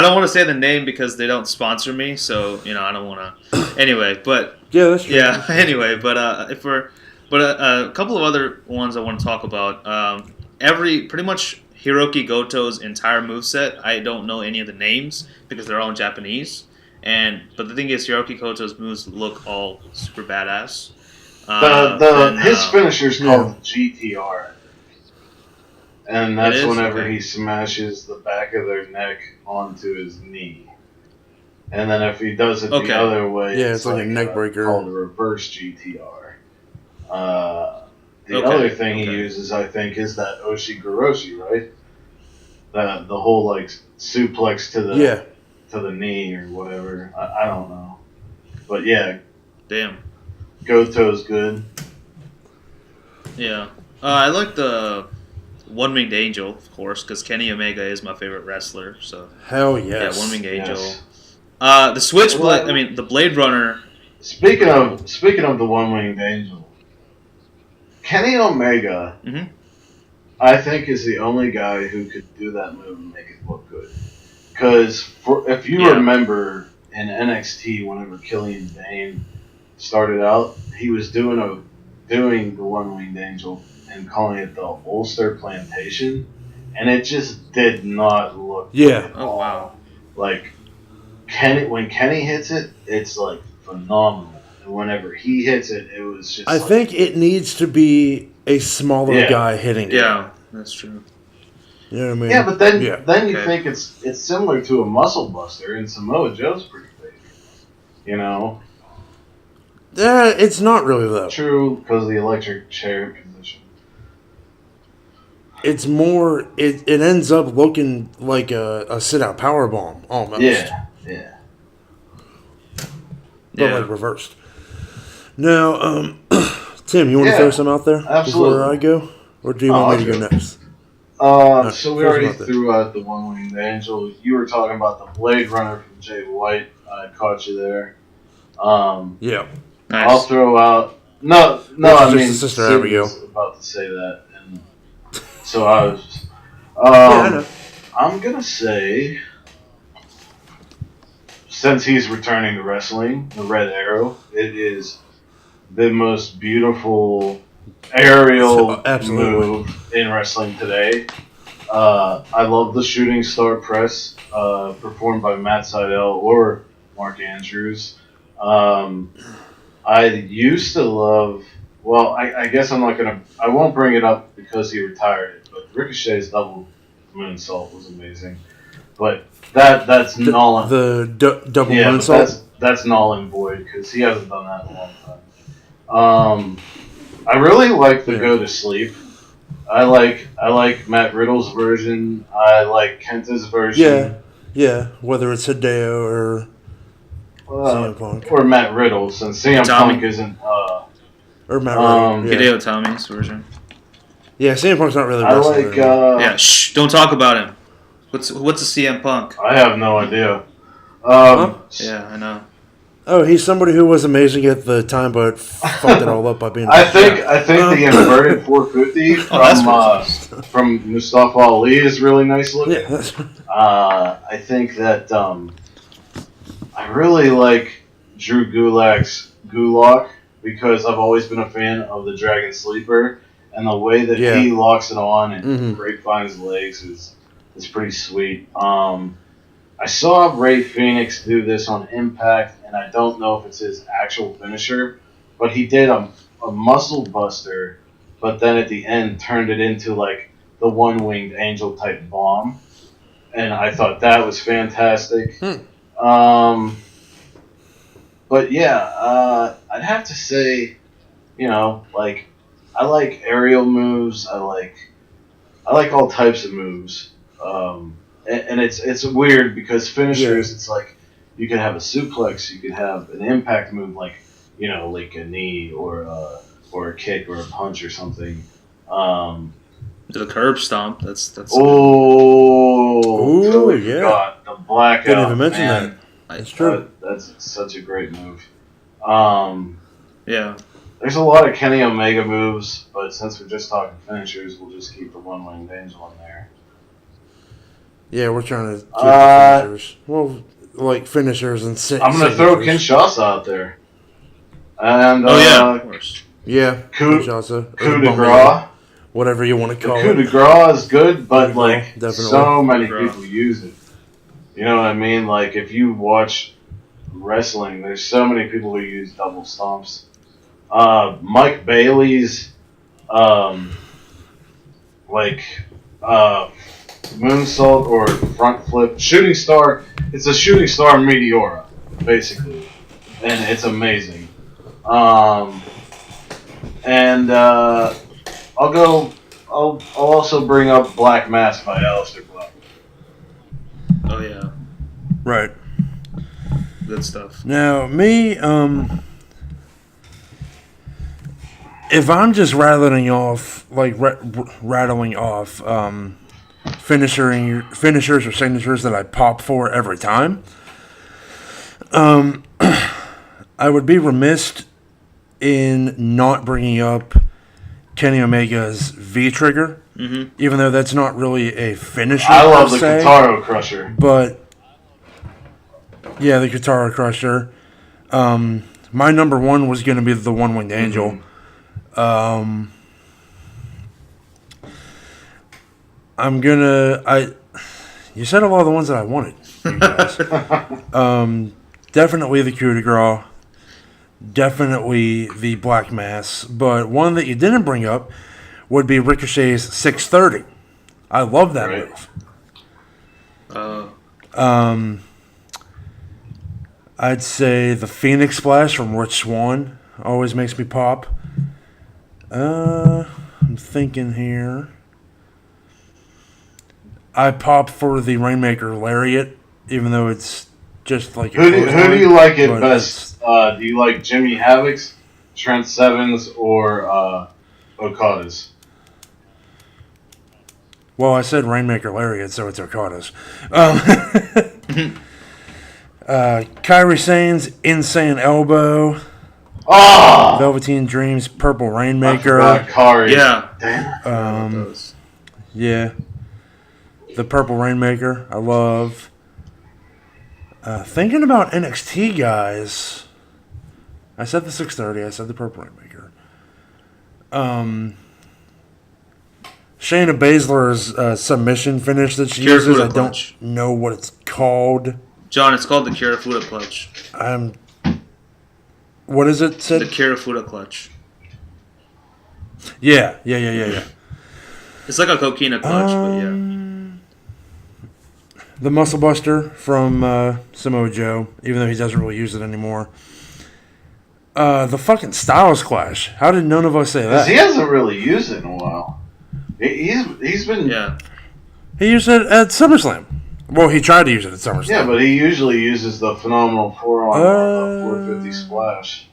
don't want to say the name because they don't sponsor me. So I don't want to. Anyway, but Yeah, that's true. yeah. Anyway, but a couple of other ones I want to talk about. pretty much Hiroki Goto's entire moveset. I don't know any of the names because they're all in Japanese. But the thing is, Hiroki Goto's moves look all super badass. His finisher's called GTR, and that's whenever he smashes the back of their neck onto his knee. And then if he does it the other way, it's like a neck breaker called a reverse GTR. The other thing he uses, I think, is that Oshigoroshi, right? The whole like suplex to the knee or whatever. I don't know, but yeah. Damn. Goto's good. Yeah, I like the One-Winged Angel, of course, because Kenny Omega is my favorite wrestler. So hell yes. Yeah, One-Winged Angel. The Switchblade. I mean, the Blade Runner. Speaking of the One-Winged Angel, Kenny Omega, I think, is the only guy who could do that move and make it look good. Because if you remember in NXT, whenever Killian Dane started out, he was doing the One-Winged Angel and calling it the Ulster Plantation, and it just did not look good at all. Oh wow! Like when Kenny hits it, it's like phenomenal, and whenever he hits it, it was just. I think it needs to be a smaller guy hitting it. Yeah, that's true. You know what I mean? Yeah, but then you think it's similar to a Muscle Buster, and Samoa Joe's pretty big. You know. It's not really though. True, because of the electric chair position. It's more. It ends up looking like a sit-out powerbomb almost. Yeah. But like reversed. Now, Tim, you want to throw some out there before I go, or do you want me to go next? So we already threw out the One-Winged Angel. You were talking about the Blade Runner from Jay White. I caught you there. Yeah. Nice. I'll throw out. No. I mean, Sister Sid Abigail was about to say that, and so I was. I know. I'm gonna say, since he's returning to wrestling, the Red Arrow, it is the most beautiful aerial move in wrestling today. I love the shooting star press performed by Matt Sydal or Mark Andrews. I used to love. Well, I guess I won't bring it up because he retired it. But Ricochet's double moonsault was amazing. But that's null. The double moonsault. That's null and void because he hasn't done that in a long time. I really like the Go to Sleep. I like Matt Riddle's version. I like Kenta's version. Yeah. Whether it's Hideo or CM Punk or Matt Riddle, since CM Punk isn't. Or Matt Riddle. Hideo Tommy's version. Yeah, CM Punk's not really I wrestling. Yeah, shh! Don't talk about him. What's a CM Punk? I have no idea. Yeah, I know. Oh, he's somebody who was amazing at the time, but fucked it all up by being. I think the inverted 450 from Mustafa Ali is really nice looking. Yeah, that's right. I think that I really like Drew Gulak's Gulak because I've always been a fan of the Dragon Sleeper, and the way that he locks it on and grapevines legs is pretty sweet. I saw Ray Phoenix do this on Impact, and I don't know if it's his actual finisher, but he did a muscle buster, but then at the end turned it into like the One-Winged Angel type bomb, and I thought that was fantastic. But yeah, I'd have to say, like I like aerial moves. I like all types of moves. And it's weird because finishers, it's like you can have a suplex, you can have an impact move like like a knee or a kick or a punch or something. The curb stomp. That's. Oh, yeah. God, the blackout. Didn't even mention that. That's true. That's such a great move. Yeah. There's a lot of Kenny Omega moves, but since we're just talking finishers, we'll just keep the One-Winged Angel in there. Yeah, we're trying to keep the finishers. Well, like finishers and I'm going to throw Kinshasa out there. And, of course. Yeah, Coup Kinshasa. de Grace. whatever you want to The call coup de it. grace is good, but Coup de like grace, definitely. so many Coup de grace. people use it. You know what I mean? Like if you watch wrestling, there's so many people who use double stomps. Mike Bailey's like moonsault or front flip shooting star. It's a shooting star meteora, basically, and it's amazing. And I'll also bring up Black Mass by Aleister Black. Oh yeah, Right. good stuff. Now, me, if I'm just rattling off, finishers or signatures that I pop for every time, I would be remiss in not bringing up Kenny Omega's V-Trigger, even though that's not really a finisher. I love the per se, Kitaro Crusher. but yeah, the Kitaro Crusher. My number one was going to be the One-Winged Angel. You said a lot of the ones that I wanted, you guys. Definitely the coup de grace. Definitely the Black Mass. But one that you didn't bring up would be Ricochet's 630. I love that move. I'd say the Phoenix Splash from Rich Swann always makes me pop. I'm thinking here. I pop for the Rainmaker Lariat, even though it's just like Who do you like it best? Do you like Jimmy Havoc's, Trent Seven's, or Okada's? Well, I said Rainmaker Lariat, so it's Okada's. Kairi Sane's Insane Elbow. Oh! Velveteen Dreams Purple I Rainmaker. forgot Kari. Yeah. Damn. Yeah. The Purple Rainmaker, I love. Thinking about NXT guys, I said the 630, I said the Purple Rainmaker. Shayna Baszler's submission finish that she uses, I don't know what it's called. John, it's called the Kirifuda Clutch. What is it, Sid? The Kirifuda Clutch. Yeah. It's like a coquina clutch, but yeah. The Muscle Buster from Samoa Joe, even though he doesn't really use it anymore. The fucking Styles Clash. How did none of us say that? He hasn't really used it in a while. He's been... Yeah. He used it at SummerSlam. Well, he tried to use it at SummerSlam. Yeah, but he usually uses the phenomenal 450 splash.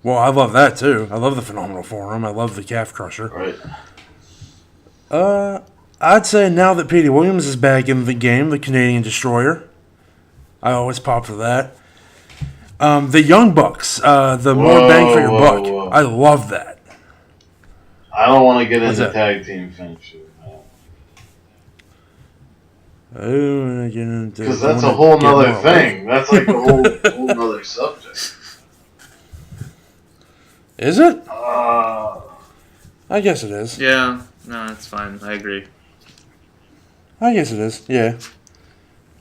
Well, I love that too. I love the Phenomenal Forearm. I love the Calf Crusher. Right. I'd say now that Petey Williams is back in the game, the Canadian Destroyer. I always pop for that. The Young Bucks, the more bang for your buck. Whoa. I love that. I don't want to get What's into that? tag team finishes. Because that's a whole nother thing. That's like a whole nother subject. Is it? Uh, I guess it is. Yeah. No, it's fine. I agree. I guess it is. Yeah.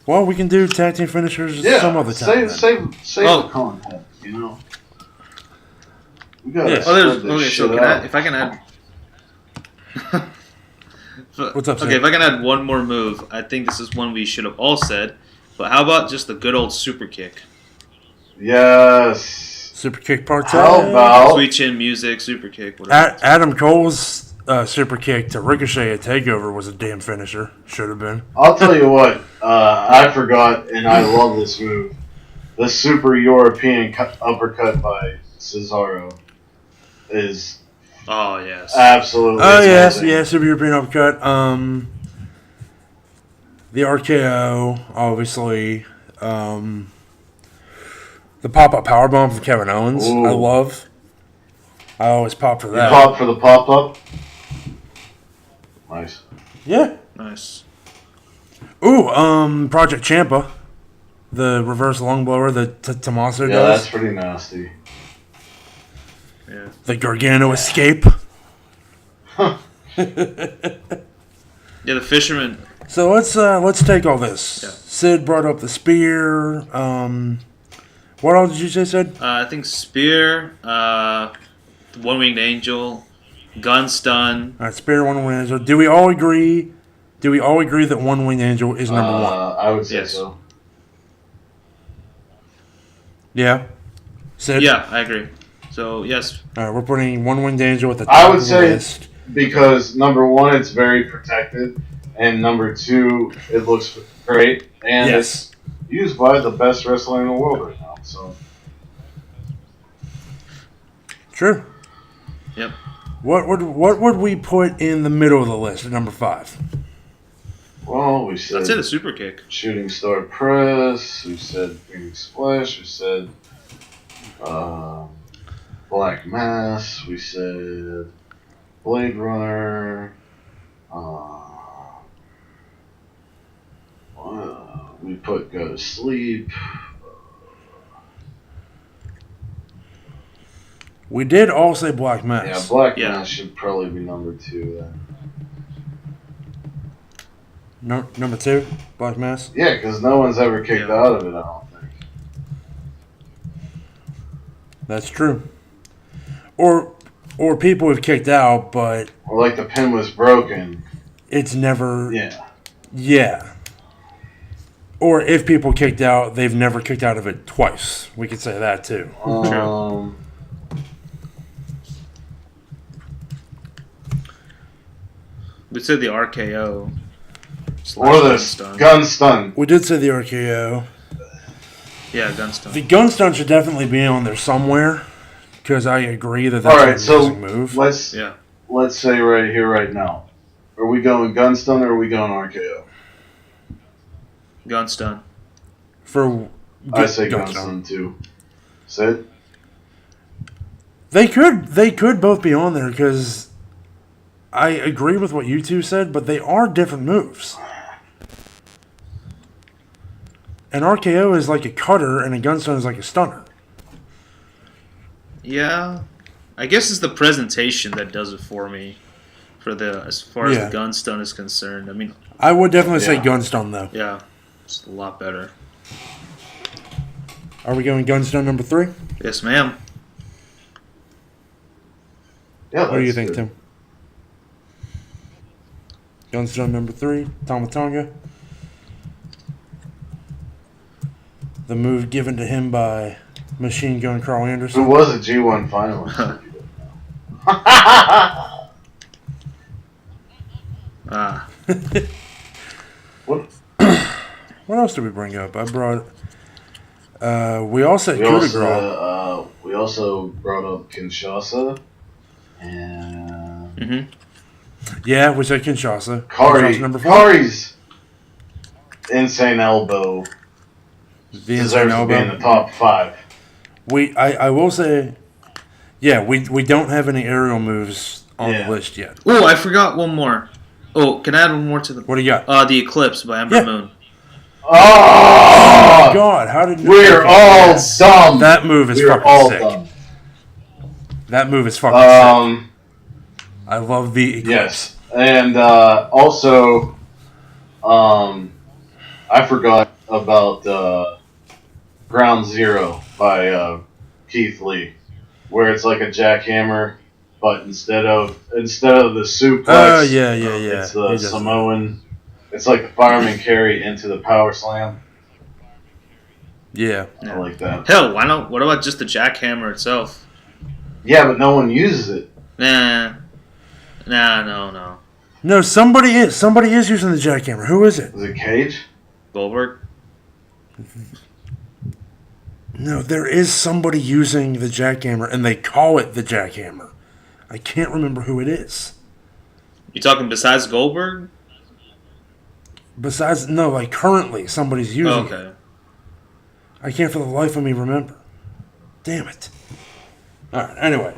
Well, we can do tag team finishers yeah, some other time. save Oh. the content, you know? We gotta Yeah. spread this Okay, so shit can out. if I can add... What's up, Okay, Sam? if I can add one more move, I think this is one we should have all said. But how about just the good old super kick? Yes. Super kick part two. How about... Sweet chin music, super kick, whatever. Adam Cole's super kick to Ricochet at TakeOver was a damn finisher. Should have been. I'll tell you what, I forgot, and I love this move. The super European uppercut by Cesaro is Oh, yes. absolutely Oh yes, amazing. yeah, Super European uppercut. The RKO, obviously. The pop-up powerbomb from Kevin Owens, Ooh. I love. I always pop for You that. pop for the pop-up? Nice. Yeah. Nice. Ooh, Project Champa, the reverse long blower that Tommaso Yeah, does. that's pretty nasty. Yeah. The Gargano escape. Yeah, the fisherman. So let's take all this. Yeah. Sid brought up the spear. What else did you say, Sid? I think spear, one-winged angel, gun stun. All right, spear, one-winged angel. Do we all agree? That one-winged angel is number one? I would say Yes. so. Yeah. Sid. Yeah, I agree. So yes, All right, we're putting one-winged angel at the top I would of the say list. because number one, it's very protected, and number two, it looks great, and Yes. it's used by the best wrestler in the world right now. So True. Yep. What would we put in the middle of the list at number 5? well, we said I'd say the super kick. shooting star press. We said Phoenix Splash. We said Black Mass. We said Blade Runner. We put Go to Sleep. We did all say Black Mass. Yeah, Black Yeah. Mass should probably be number 2 then. No, number 2, Black Mass. Yeah, because no one's ever kicked Yeah. out of it, I don't think. That's true. Or people have kicked out, but Or like the pin was broken. it's never. Yeah. Yeah. Or if people kicked out, they've never kicked out of it twice. We could say that too. We said the RKO. Or the gun stun. We did say the RKO. Yeah, gun stun. The gun stun should definitely be on there somewhere, because I agree that All that's right, an so amazing move. let's say right here, right now. Are we going gun stun or are we going RKO? Gun stun. I say gun stun too. Sid? They could both be on there because I agree with what you two said, but they are different moves. An RKO is like a cutter, and a gun stun is like a stunner. Yeah, I guess it's the presentation that does it for me. As far as the gun stun is concerned, I mean, I would definitely say gun stun though. yeah, it's a lot better. Are we going gun stun number 3? Yes, ma'am. Yeah, What do you that's think, good. Tim? Gun stun number 3, Tomatonga. The move given to him by Machine Gun Carl Who Anderson. was a G1 finalist? What? What else did we bring up? I brought. We all said coup de grace. We also brought up Kinshasa and Yeah, we said Kinshasa. Kari. Kinshasa number 4. Kari's insane elbow The deserves insane to be in elbow. the top 5. I will say, yeah, we don't have any aerial moves on Yeah. the list yet. Oh, I forgot one more. Oh, can I add one more to the? What do you got? The Eclipse by Ember Yeah. Moon. Oh! God, how did We're all dumb. that move is We're fucking all sick. dumb. That move is fucking sick. I love the Eclipse. Yes, and also, I forgot about Ground Zero by Keith Lee, where it's like a jackhammer, but instead of the suplex, Oh, yeah. it's He the does Samoan. It's like the fireman carry into the power slam. Yeah. I like that. Hell, why not? What about just the jackhammer itself? Yeah, but no one uses it. No. No, somebody is using the jackhammer. Who is it? Is it Cage? Goldberg. No, there is somebody using the jackhammer, and they call it the jackhammer. I can't remember who it is. You talking besides Goldberg? Besides, no, like currently somebody's using it. Okay. I can't for the life of me remember. Damn it. All right. Anyway,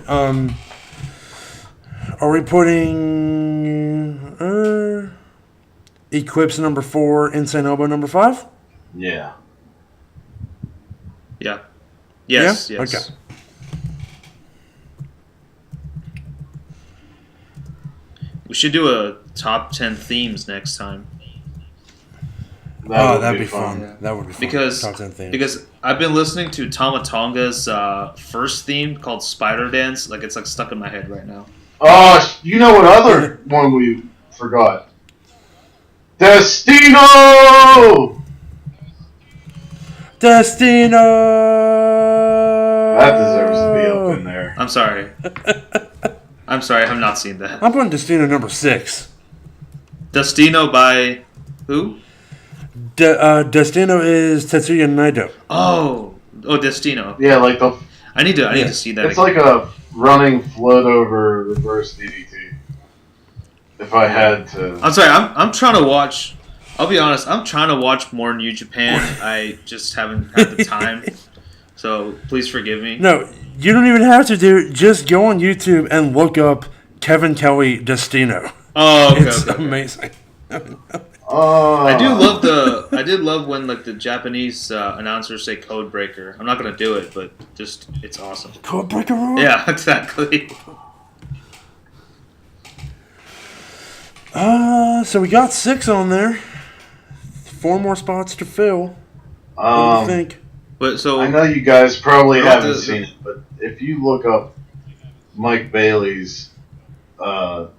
are we putting Eclipse number 4, Insane Elbow number 5? Yeah. Yeah. Yes. Yeah? Yes. Okay. should do a top 10 themes next time. That'd be fun. Yeah. That would be fun. Because I've been listening to Tamatonga's first theme called Spider Dance. Like it's like stuck in my head right now. Oh, you know what other one we forgot? Destino! Destino! That deserves to be up in there. I'm sorry. I have not seen that. I'm putting Destino number 6. Destino by who? Destino is Tetsuya Naito. Oh, Destino. Yeah, like I need to see that. It's like a running float over reverse DDT. If I had to. I'm sorry. I'm trying to watch. I'll be honest. I'm trying to watch more New Japan. I just haven't had the time. So please forgive me. No, you don't even have to do. Just go on YouTube and look up Kevin Kelly Destino. Oh, okay, it's okay. amazing. I did love when like the Japanese announcers say code breaker. I'm not gonna do it, but just it's awesome. Code breaker rule? Yeah, exactly. So we got 6 on there. 4 more spots to fill. What do you think? But so I know you guys probably haven't seen it, but if you look up Mike Bailey's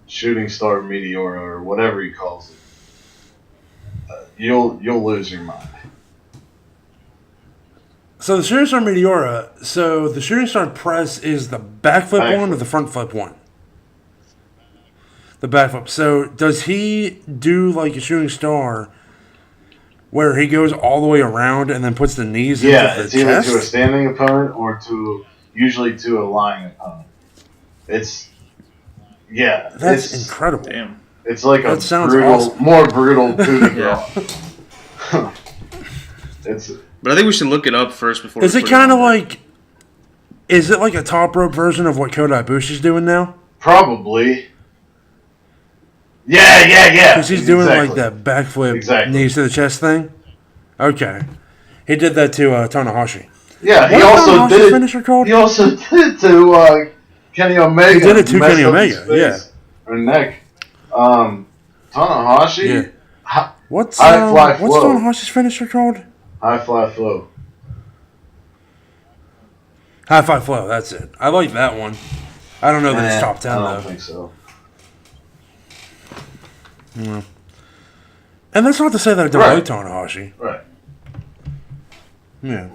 Shooting Star Meteora or whatever he calls it, you'll lose your mind. So the Shooting Star Meteora. So the Shooting Star press is the backflip one or the front flip one? The backflip. So does he do like a Shooting Star where he goes all the way around and then puts the knees into the chest? It's either to a standing opponent or usually to a lying opponent. That's incredible. Damn. It's like that sounds brutal, awesome. more brutal coup de grace. But I think we should look it up first before. Is it kind of like? Is it like a top rope version of what Kota Ibushi's doing now? Probably. Yeah. Because he's doing like that backflip knees to the chest thing. Okay, he did that to Tanahashi. Yeah, he also did it. Finisher called? He also did it to Kenny Omega. He did it to Kenny Omega. Yeah. Or neck. Tanahashi. Yeah. What's High fly flow. What's Tanahashi's finisher called? High fly flow. High five flow. That's it. I like that one. I don't know that it's top 10 though. I don't think so. Mm. And that's not to say that I don't like Tanahashi. Right. Yeah.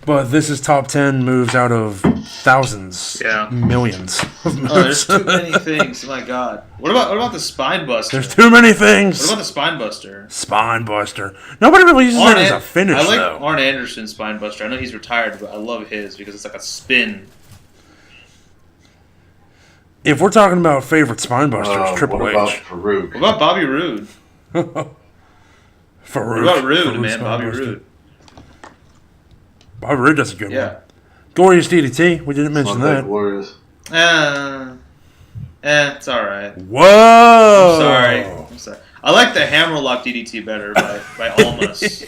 But this is top 10 moves out of thousands, millions of moves. Oh, there's too many things. My God. What about the spine buster? There's too many things. What about the spine buster? Spine buster. Nobody really uses that as a finish, I like though. Arn Anderson's spine buster. I know he's retired, but I love his because it's like a spin. If we're talking about favorite spine busters, Triple H. What about Farouk? What about Bobby Roode? Farouk. What about Roode, Farouk man? Bobby buster. Roode. Bobby Roode does a good one. Glorious DDT. We didn't mention that. Glorious. It's alright. Whoa! I'm sorry. I like the Hammerlock DDT better by Almas.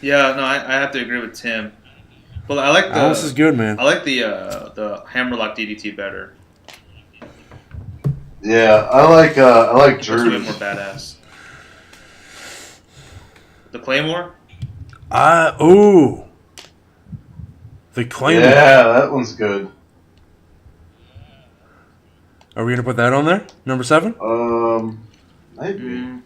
Yeah, no, I have to agree with Tim. But I like the. Almas is good, man. I like the Hammerlock DDT better. Yeah, I like Drew's. It's way more badass. The Claymore. The Claymore. Yeah, that one's good. Are we gonna put that on there? Number 7? Maybe.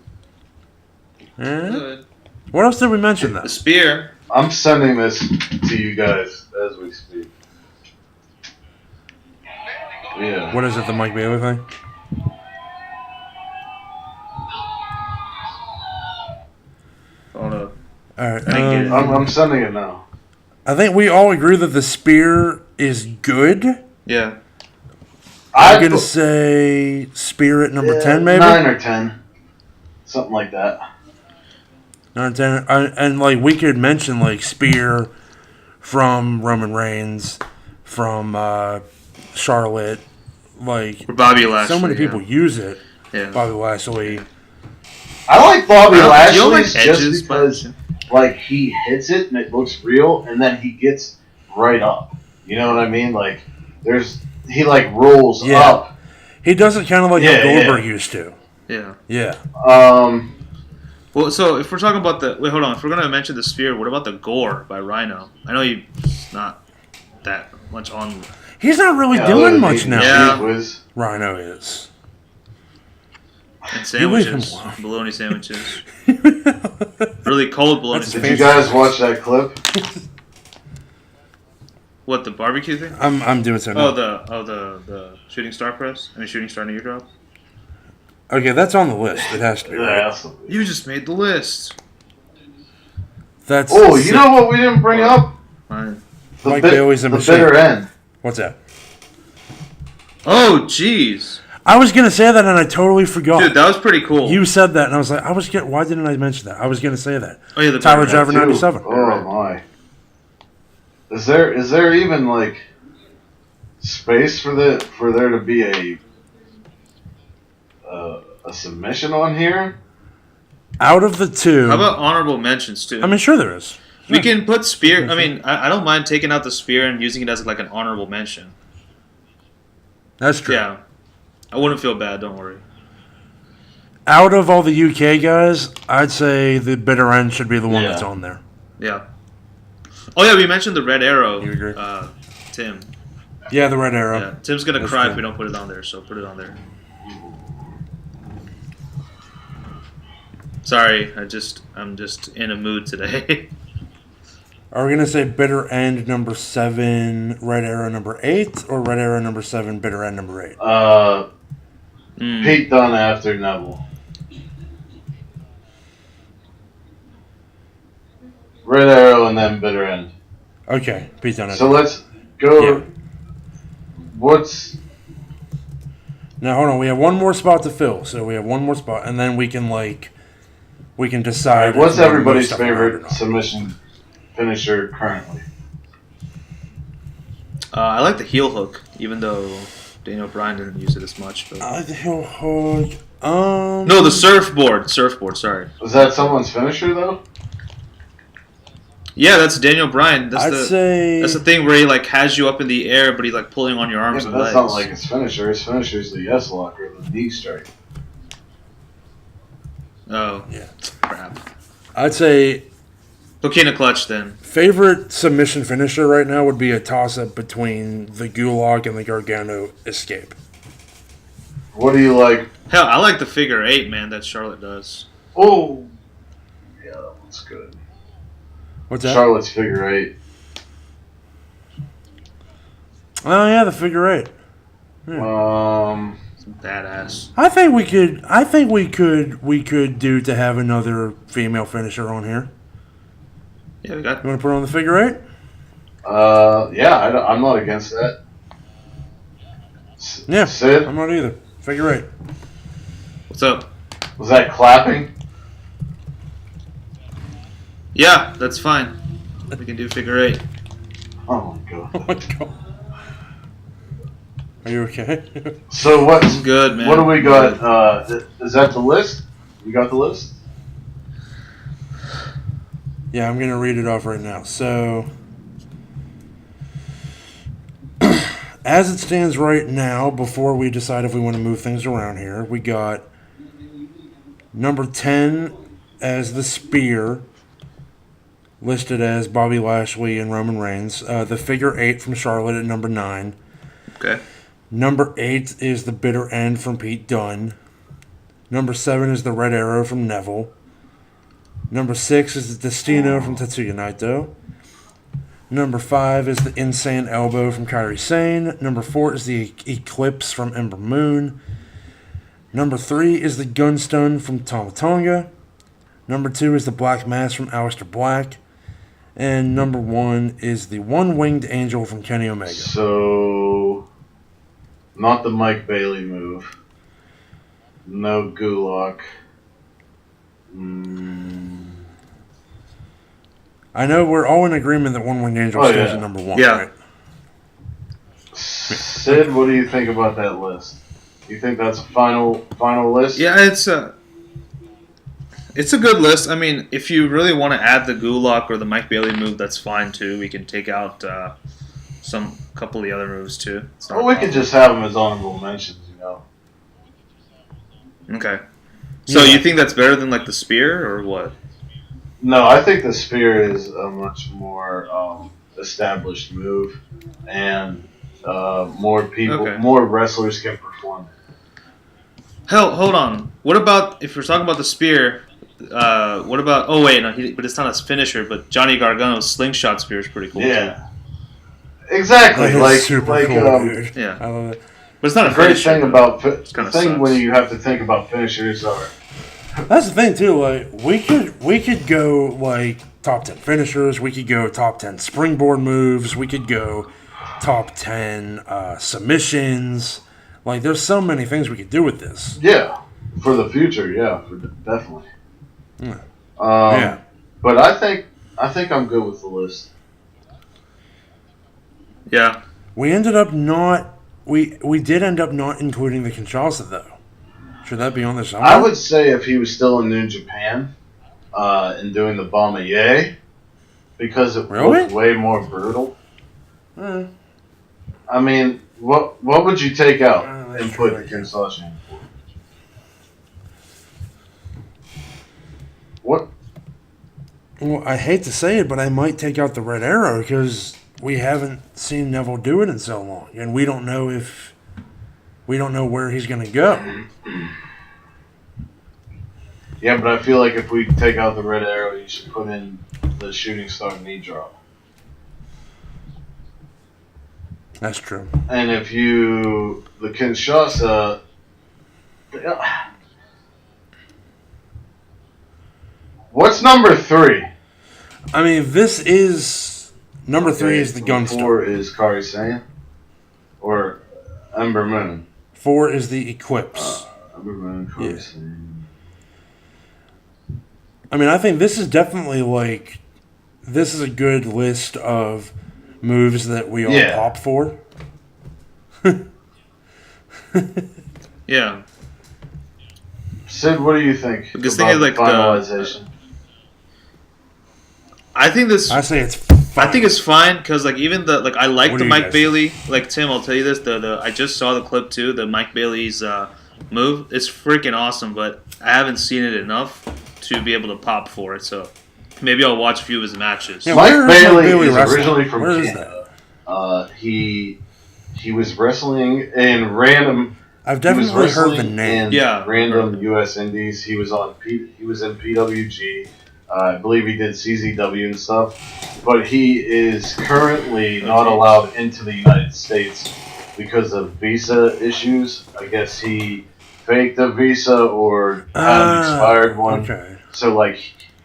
Good. What else did we mention then? The spear. I'm sending this to you guys as we speak. Yeah. What is it, the Mike Bailey thing? Oh no. Alright, I'm sending it now. I think we all agree that the spear is good. Yeah. I'm going to say spear at number 10, maybe? 9 or 10. Something like that. 9 or 10. And, like, we could mention, like, spear from Roman Reigns, from Charlotte. Like, or Bobby Lashley. So many people use it. Yeah. Bobby Lashley. I like Bobby Lashley's like just because, like, he hits it and it looks real, and then he gets right up. You know what I mean? Like, there's he like rolls up. He does it kind of like how Goldberg yeah. used to. Yeah. Yeah. Well, so if we're talking about the wait, hold on. If we're gonna mention the spear, what about the gore by Rhino? I know he's not that much on. He's not really doing much now. Yeah. Rhino is. And sandwiches, bologna sandwiches, really cold bologna. Did you guys watch that clip? What, the barbecue thing? I'm doing so now. The shooting star press. I mean, shooting star knee drop. Okay, that's on the list. It has to be. Right? You just made the list. That's. Oh, you know what we didn't bring up? Fine. Mike Bailey's in the bitter end. What's that? Oh, jeez. I was gonna say that and I totally forgot. Dude, that was pretty cool. You said that and I was like, why didn't I mention that? I was gonna say that. Oh yeah, the Tyler Driver 97. Oh my. Is there even like space for there to be a submission on here? Out of the two, how about honorable mentions too? I mean, sure there is. We can put spear. I mean, I don't mind taking out the spear and using it as like an honorable mention. That's true. Yeah. I wouldn't feel bad, don't worry. Out of all the UK guys, I'd say the bitter end should be the one that's on there. Yeah. Oh yeah, we mentioned the red arrow. You agree? Tim. Yeah, the red arrow. Yeah. Tim's gonna cry if we don't put it on there, so put it on there. Sorry, I'm just in a mood today. Are we gonna say bitter end number 7, red arrow number 8, or red arrow number 7, bitter end number 8? Pete Dunne after Neville. Red arrow and then bitter end. Okay, Pete Dunne. So let's go. Yeah. What's now? Hold on, we have one more spot to fill, so we have one more spot, and then we can decide. What's everybody's favorite submission finisher currently? I like the heel hook, even though Daniel Bryan didn't use it as much. But... the heel hook. No, the surfboard. Surfboard. Sorry. Was that someone's finisher though? Yeah, that's Daniel Bryan. I'd say that's the thing where he like has you up in the air, but he's like pulling on your arms and that's legs. That's not like his finisher. His finisher is the yes lock or the knee strike. Oh yeah, crap. I'd say Coquina clutch then. Favorite submission finisher right now would be a toss up between the Gulag and the Gargano escape. What do you like? Hell, I like the figure 8, man, that Charlotte does. Oh, yeah, that one's good. What's that? Charlotte's figure 8. Oh yeah, the figure 8. Yeah. Badass. I think we could do to have another female finisher on here. Yeah, we got. You want to put on the figure 8? Yeah, I'm not against that. Yeah, Sid? I'm not either. Figure 8. What's up? Was that clapping? Yeah, that's fine. We can do figure 8. Oh my god. Oh my god. Are you okay? So what's good, man? What do we got? Is that the list? You got the list? Yeah, I'm gonna read it off right now. So, as it stands right now, before we decide if we want to move things around here, we got number 10 as the spear, listed as Bobby Lashley and Roman Reigns. The figure 8 from Charlotte at number 9. Okay. Number 8 is the bitter end from Pete Dunne. Number 7 is the red arrow from Neville. Number 6 is the Destino from Tetsuya Naito. Number 5 is the Insane Elbow from Kairi Sane. Number 4 is the Eclipse from Ember Moon. Number 3 is the Gunstun from Tama Tonga. Number 2 is the Black Mass from Aleister Black. And number 1 is the One-Winged Angel from Kenny Omega. So, not the Mike Bailey move. No Gulak. I know we're all in agreement that One-Winged Angel stays at number 1, yeah. right? Sid, what do you think about that list? You think that's a final list? Yeah, it's a good list. I mean, if you really want to add the Gulak or the Mike Bailey move, that's fine too. We can take out some couple of the other moves too. Well, we could just have them as honorable mentions, you know. Okay. So you think that's better than like the spear or what? No, I think the spear is a much more established move, and more wrestlers can perform it. Hell, hold on. What about if we're talking about the spear? What about? Oh wait, no, but it's not a finisher. But Johnny Gargano's slingshot spear is pretty cool. Yeah, exactly. That is super cool, dude. Too. Yeah, I love it. but it's not a great finisher. thing about the kinda thing sucks. when you have to think about finishers are. That's the thing too. Like we could go like top 10 finishers. We could go top 10 springboard moves. We could go top 10 submissions. Like there's so many things we could do with this. Yeah, for the future. Yeah, definitely. Yeah. Yeah. But I think I'm good with the list. Yeah. We ended up not. We did end up not including the Kinshasa though. Should that be on this? I would say if he was still in New Japan and doing the Bama-Ye, because it was way more brutal. I mean, what would you take out and put the Kinshasa in for? What? Well, I hate to say it, but I might take out the Red Arrow because we haven't seen Neville do it in so long, and we don't know where he's going to go. Yeah, but I feel like if we take out the Red Arrow, you should put in the Shooting Star knee drop. That's true. And if the Kinshasa, what's number 3? I mean, this is number 3 is the Gunstar. 4 is Kari Sane or Ember Moon. 4 is the Eclipse. Ember Moon, Kari Sane. I mean, I think this is definitely this is a good list of moves that we all pop for. Yeah. Sid, what do you think Because about like finalization? I think this. I say it's fine. I think it's fine because even I like What the do you Mike guys Bailey. Like Tim, I'll tell you this. I just saw the clip too. The Mike Bailey's move. It's freaking awesome, but I haven't seen it enough to be able to pop for it. So maybe I'll watch a few of his matches. Yeah, Mike Bailey is originally from Where Canada. He was wrestling in random. I've definitely heard the name. In random U.S. Indies. He was He was in PWG. I believe he did CZW and stuff. But he is currently not allowed into the United States because of visa issues. I guess he faked a visa or had an expired one. Okay. So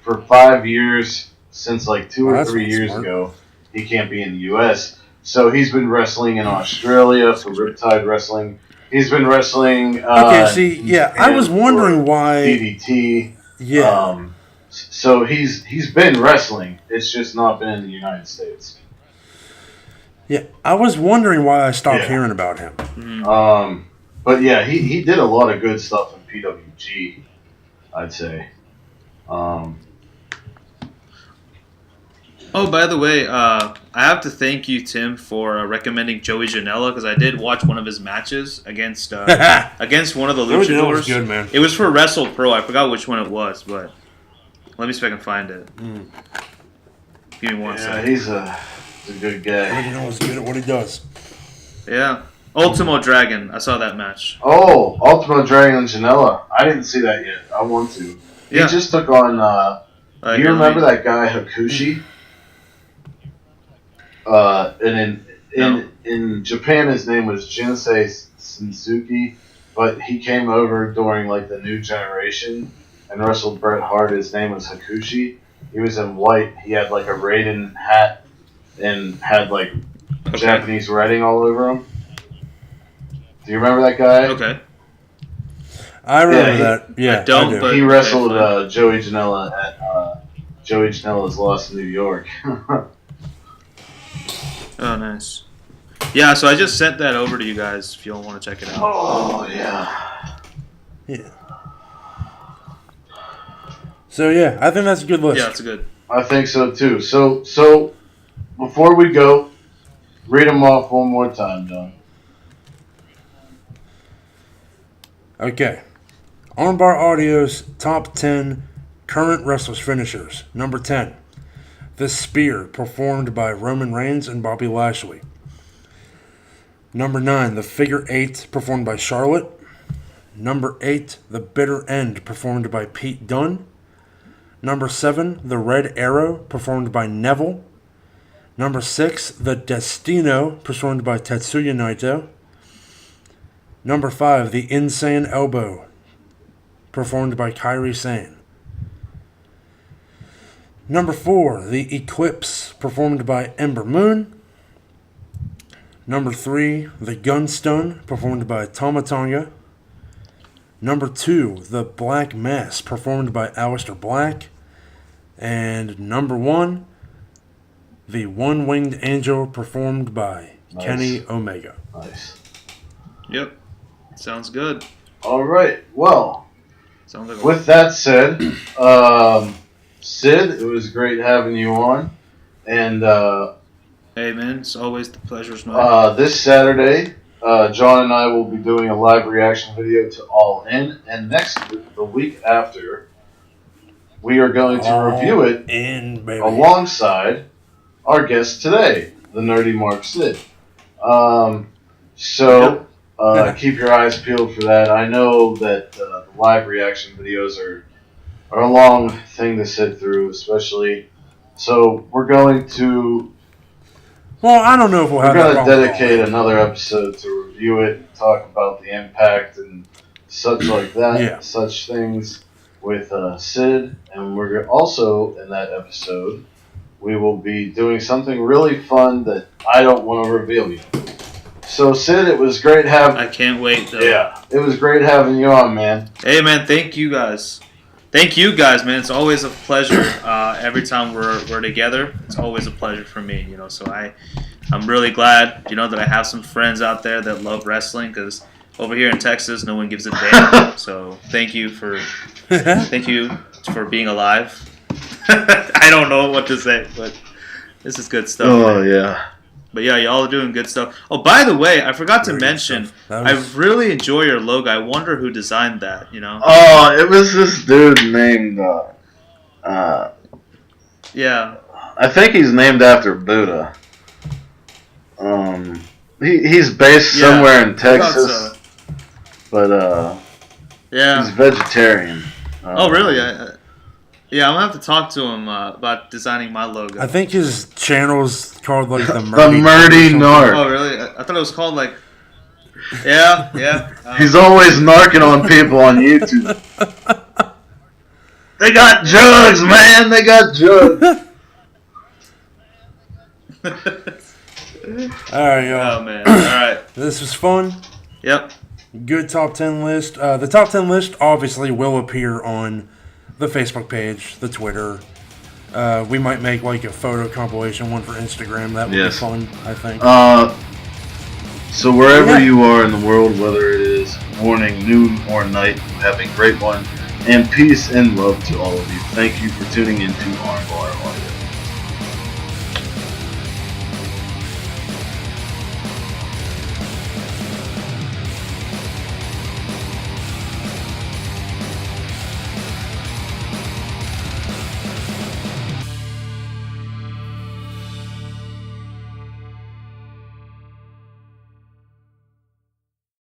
for 5 years, since 2 or 3 years smart. ago, he can't be in the U.S. So he's been wrestling in Australia for Riptide Wrestling. He's been wrestling. I was wondering why DDT. Yeah. So he's been wrestling. It's just not been in the United States. Yeah, I was wondering why I stopped hearing about him. Mm-hmm. But yeah, he did a lot of good stuff in PWG, I'd say. Oh, by the way, I have to thank you, Tim, for recommending Joey Janela because I did watch one of his matches against against one of the Joey Janela luchadors. was good, man. It was for Wrestle Pro. I forgot which one it was, but let me see if I can find it. Give me one second. He's a good guy. Joey Janela's good at what he does. Yeah. Ultimo Dragon. I saw that match. Oh, Ultima Dragon and Janela. I didn't see that yet. I want to. Yeah. He just took on. Do you remember that guy Hakushi? And in Japan, his name was Jinsei Shinsuke, but he came over during the New Generation and wrestled Bret Hart. His name was Hakushi. He was in white. He had a Raiden hat and had Japanese writing all over him. Do you remember that guy? Okay. I remember that. Yeah, I don't, do. but He wrestled Joey Janela at Joey Janela's Lost in New York. Oh, nice. Yeah, so I just sent that over to you guys if you all want to check it out. Oh, yeah. Yeah. So yeah, I think that's a good list. Yeah, it's good. I think so too. So before we go, Read them off one more time, Don. Okay. Armbar Audio's top 10 current wrestlers finishers. Number 10. The Spear, performed by Roman Reigns and Bobby Lashley. Number 9. The Figure 8, performed by Charlotte. Number 8. The Bitter End, performed by Pete Dunne. Number 7. The Red Arrow, performed by Neville. Number 6. The Destino, performed by Tetsuya Naito. Number 5. The Insane Elbow, performed by Kairi Sane. Number 4. The Eclipse, performed by Ember Moon. Number 3. The Gunstone, performed by Tama Tonga. Number 2. The Black Mass, performed by Aleister Black. And number 1. The One-Winged Angel, performed by Kenny Omega. Nice. Yep. Sounds good. All right. Well, Sounds like with that said, Sid, it was great having you on. And hey, man, it's always the pleasure's mine. this Saturday, John and I will be doing a live reaction video to All In. And the week after, we are going to review it alongside our guest today, the NerdyMark Sid. Keep your eyes peeled for that. I know that the live reaction videos are a long thing to sit through, especially. So we're going to. Well, I don't know if we'll have. We're going to dedicate another episode to review it, talk about the impact and such like that, such things with Sid, and we're also in that episode. We will be doing something really fun that I don't want to reveal yet. So, Sid, it was great having... I can't wait, though. Yeah, it was great having you on, man. Hey, man, thank you guys. Thank you guys, man. It's always a pleasure. Every time we're together, it's always a pleasure for me, you know. So I'm really glad, you know, that I have some friends out there that love wrestling, because over here in Texas, no one gives a damn. So thank you for being alive. I don't know what to say, but this is good stuff. Oh, man. yeah. But yeah, y'all are doing good stuff. Oh, by the way, I forgot to mention, I really enjoy your logo. I wonder who designed that, you know? Oh, it was this dude named, yeah. I think he's named after Buddha. He's based somewhere in Texas, but he's vegetarian. Oh, really? Yeah, I'm gonna have to talk to him about designing my logo. I think his channel's called like the Murdy Narc. Oh, really? I thought it was called like. Yeah. He's always narking on people on YouTube. They got jugs, man. They got jugs. All right, y'all. Oh man! All right. This was fun. Yep. Good top 10 list. The top 10 list obviously will appear on the Facebook page, the Twitter. We might make like a photo compilation one for Instagram. That would be fun, I think. So wherever you are in the world, whether it is morning, noon, or night, have a great one. And peace and love to all of you. Thank you for tuning into Armbar Audio.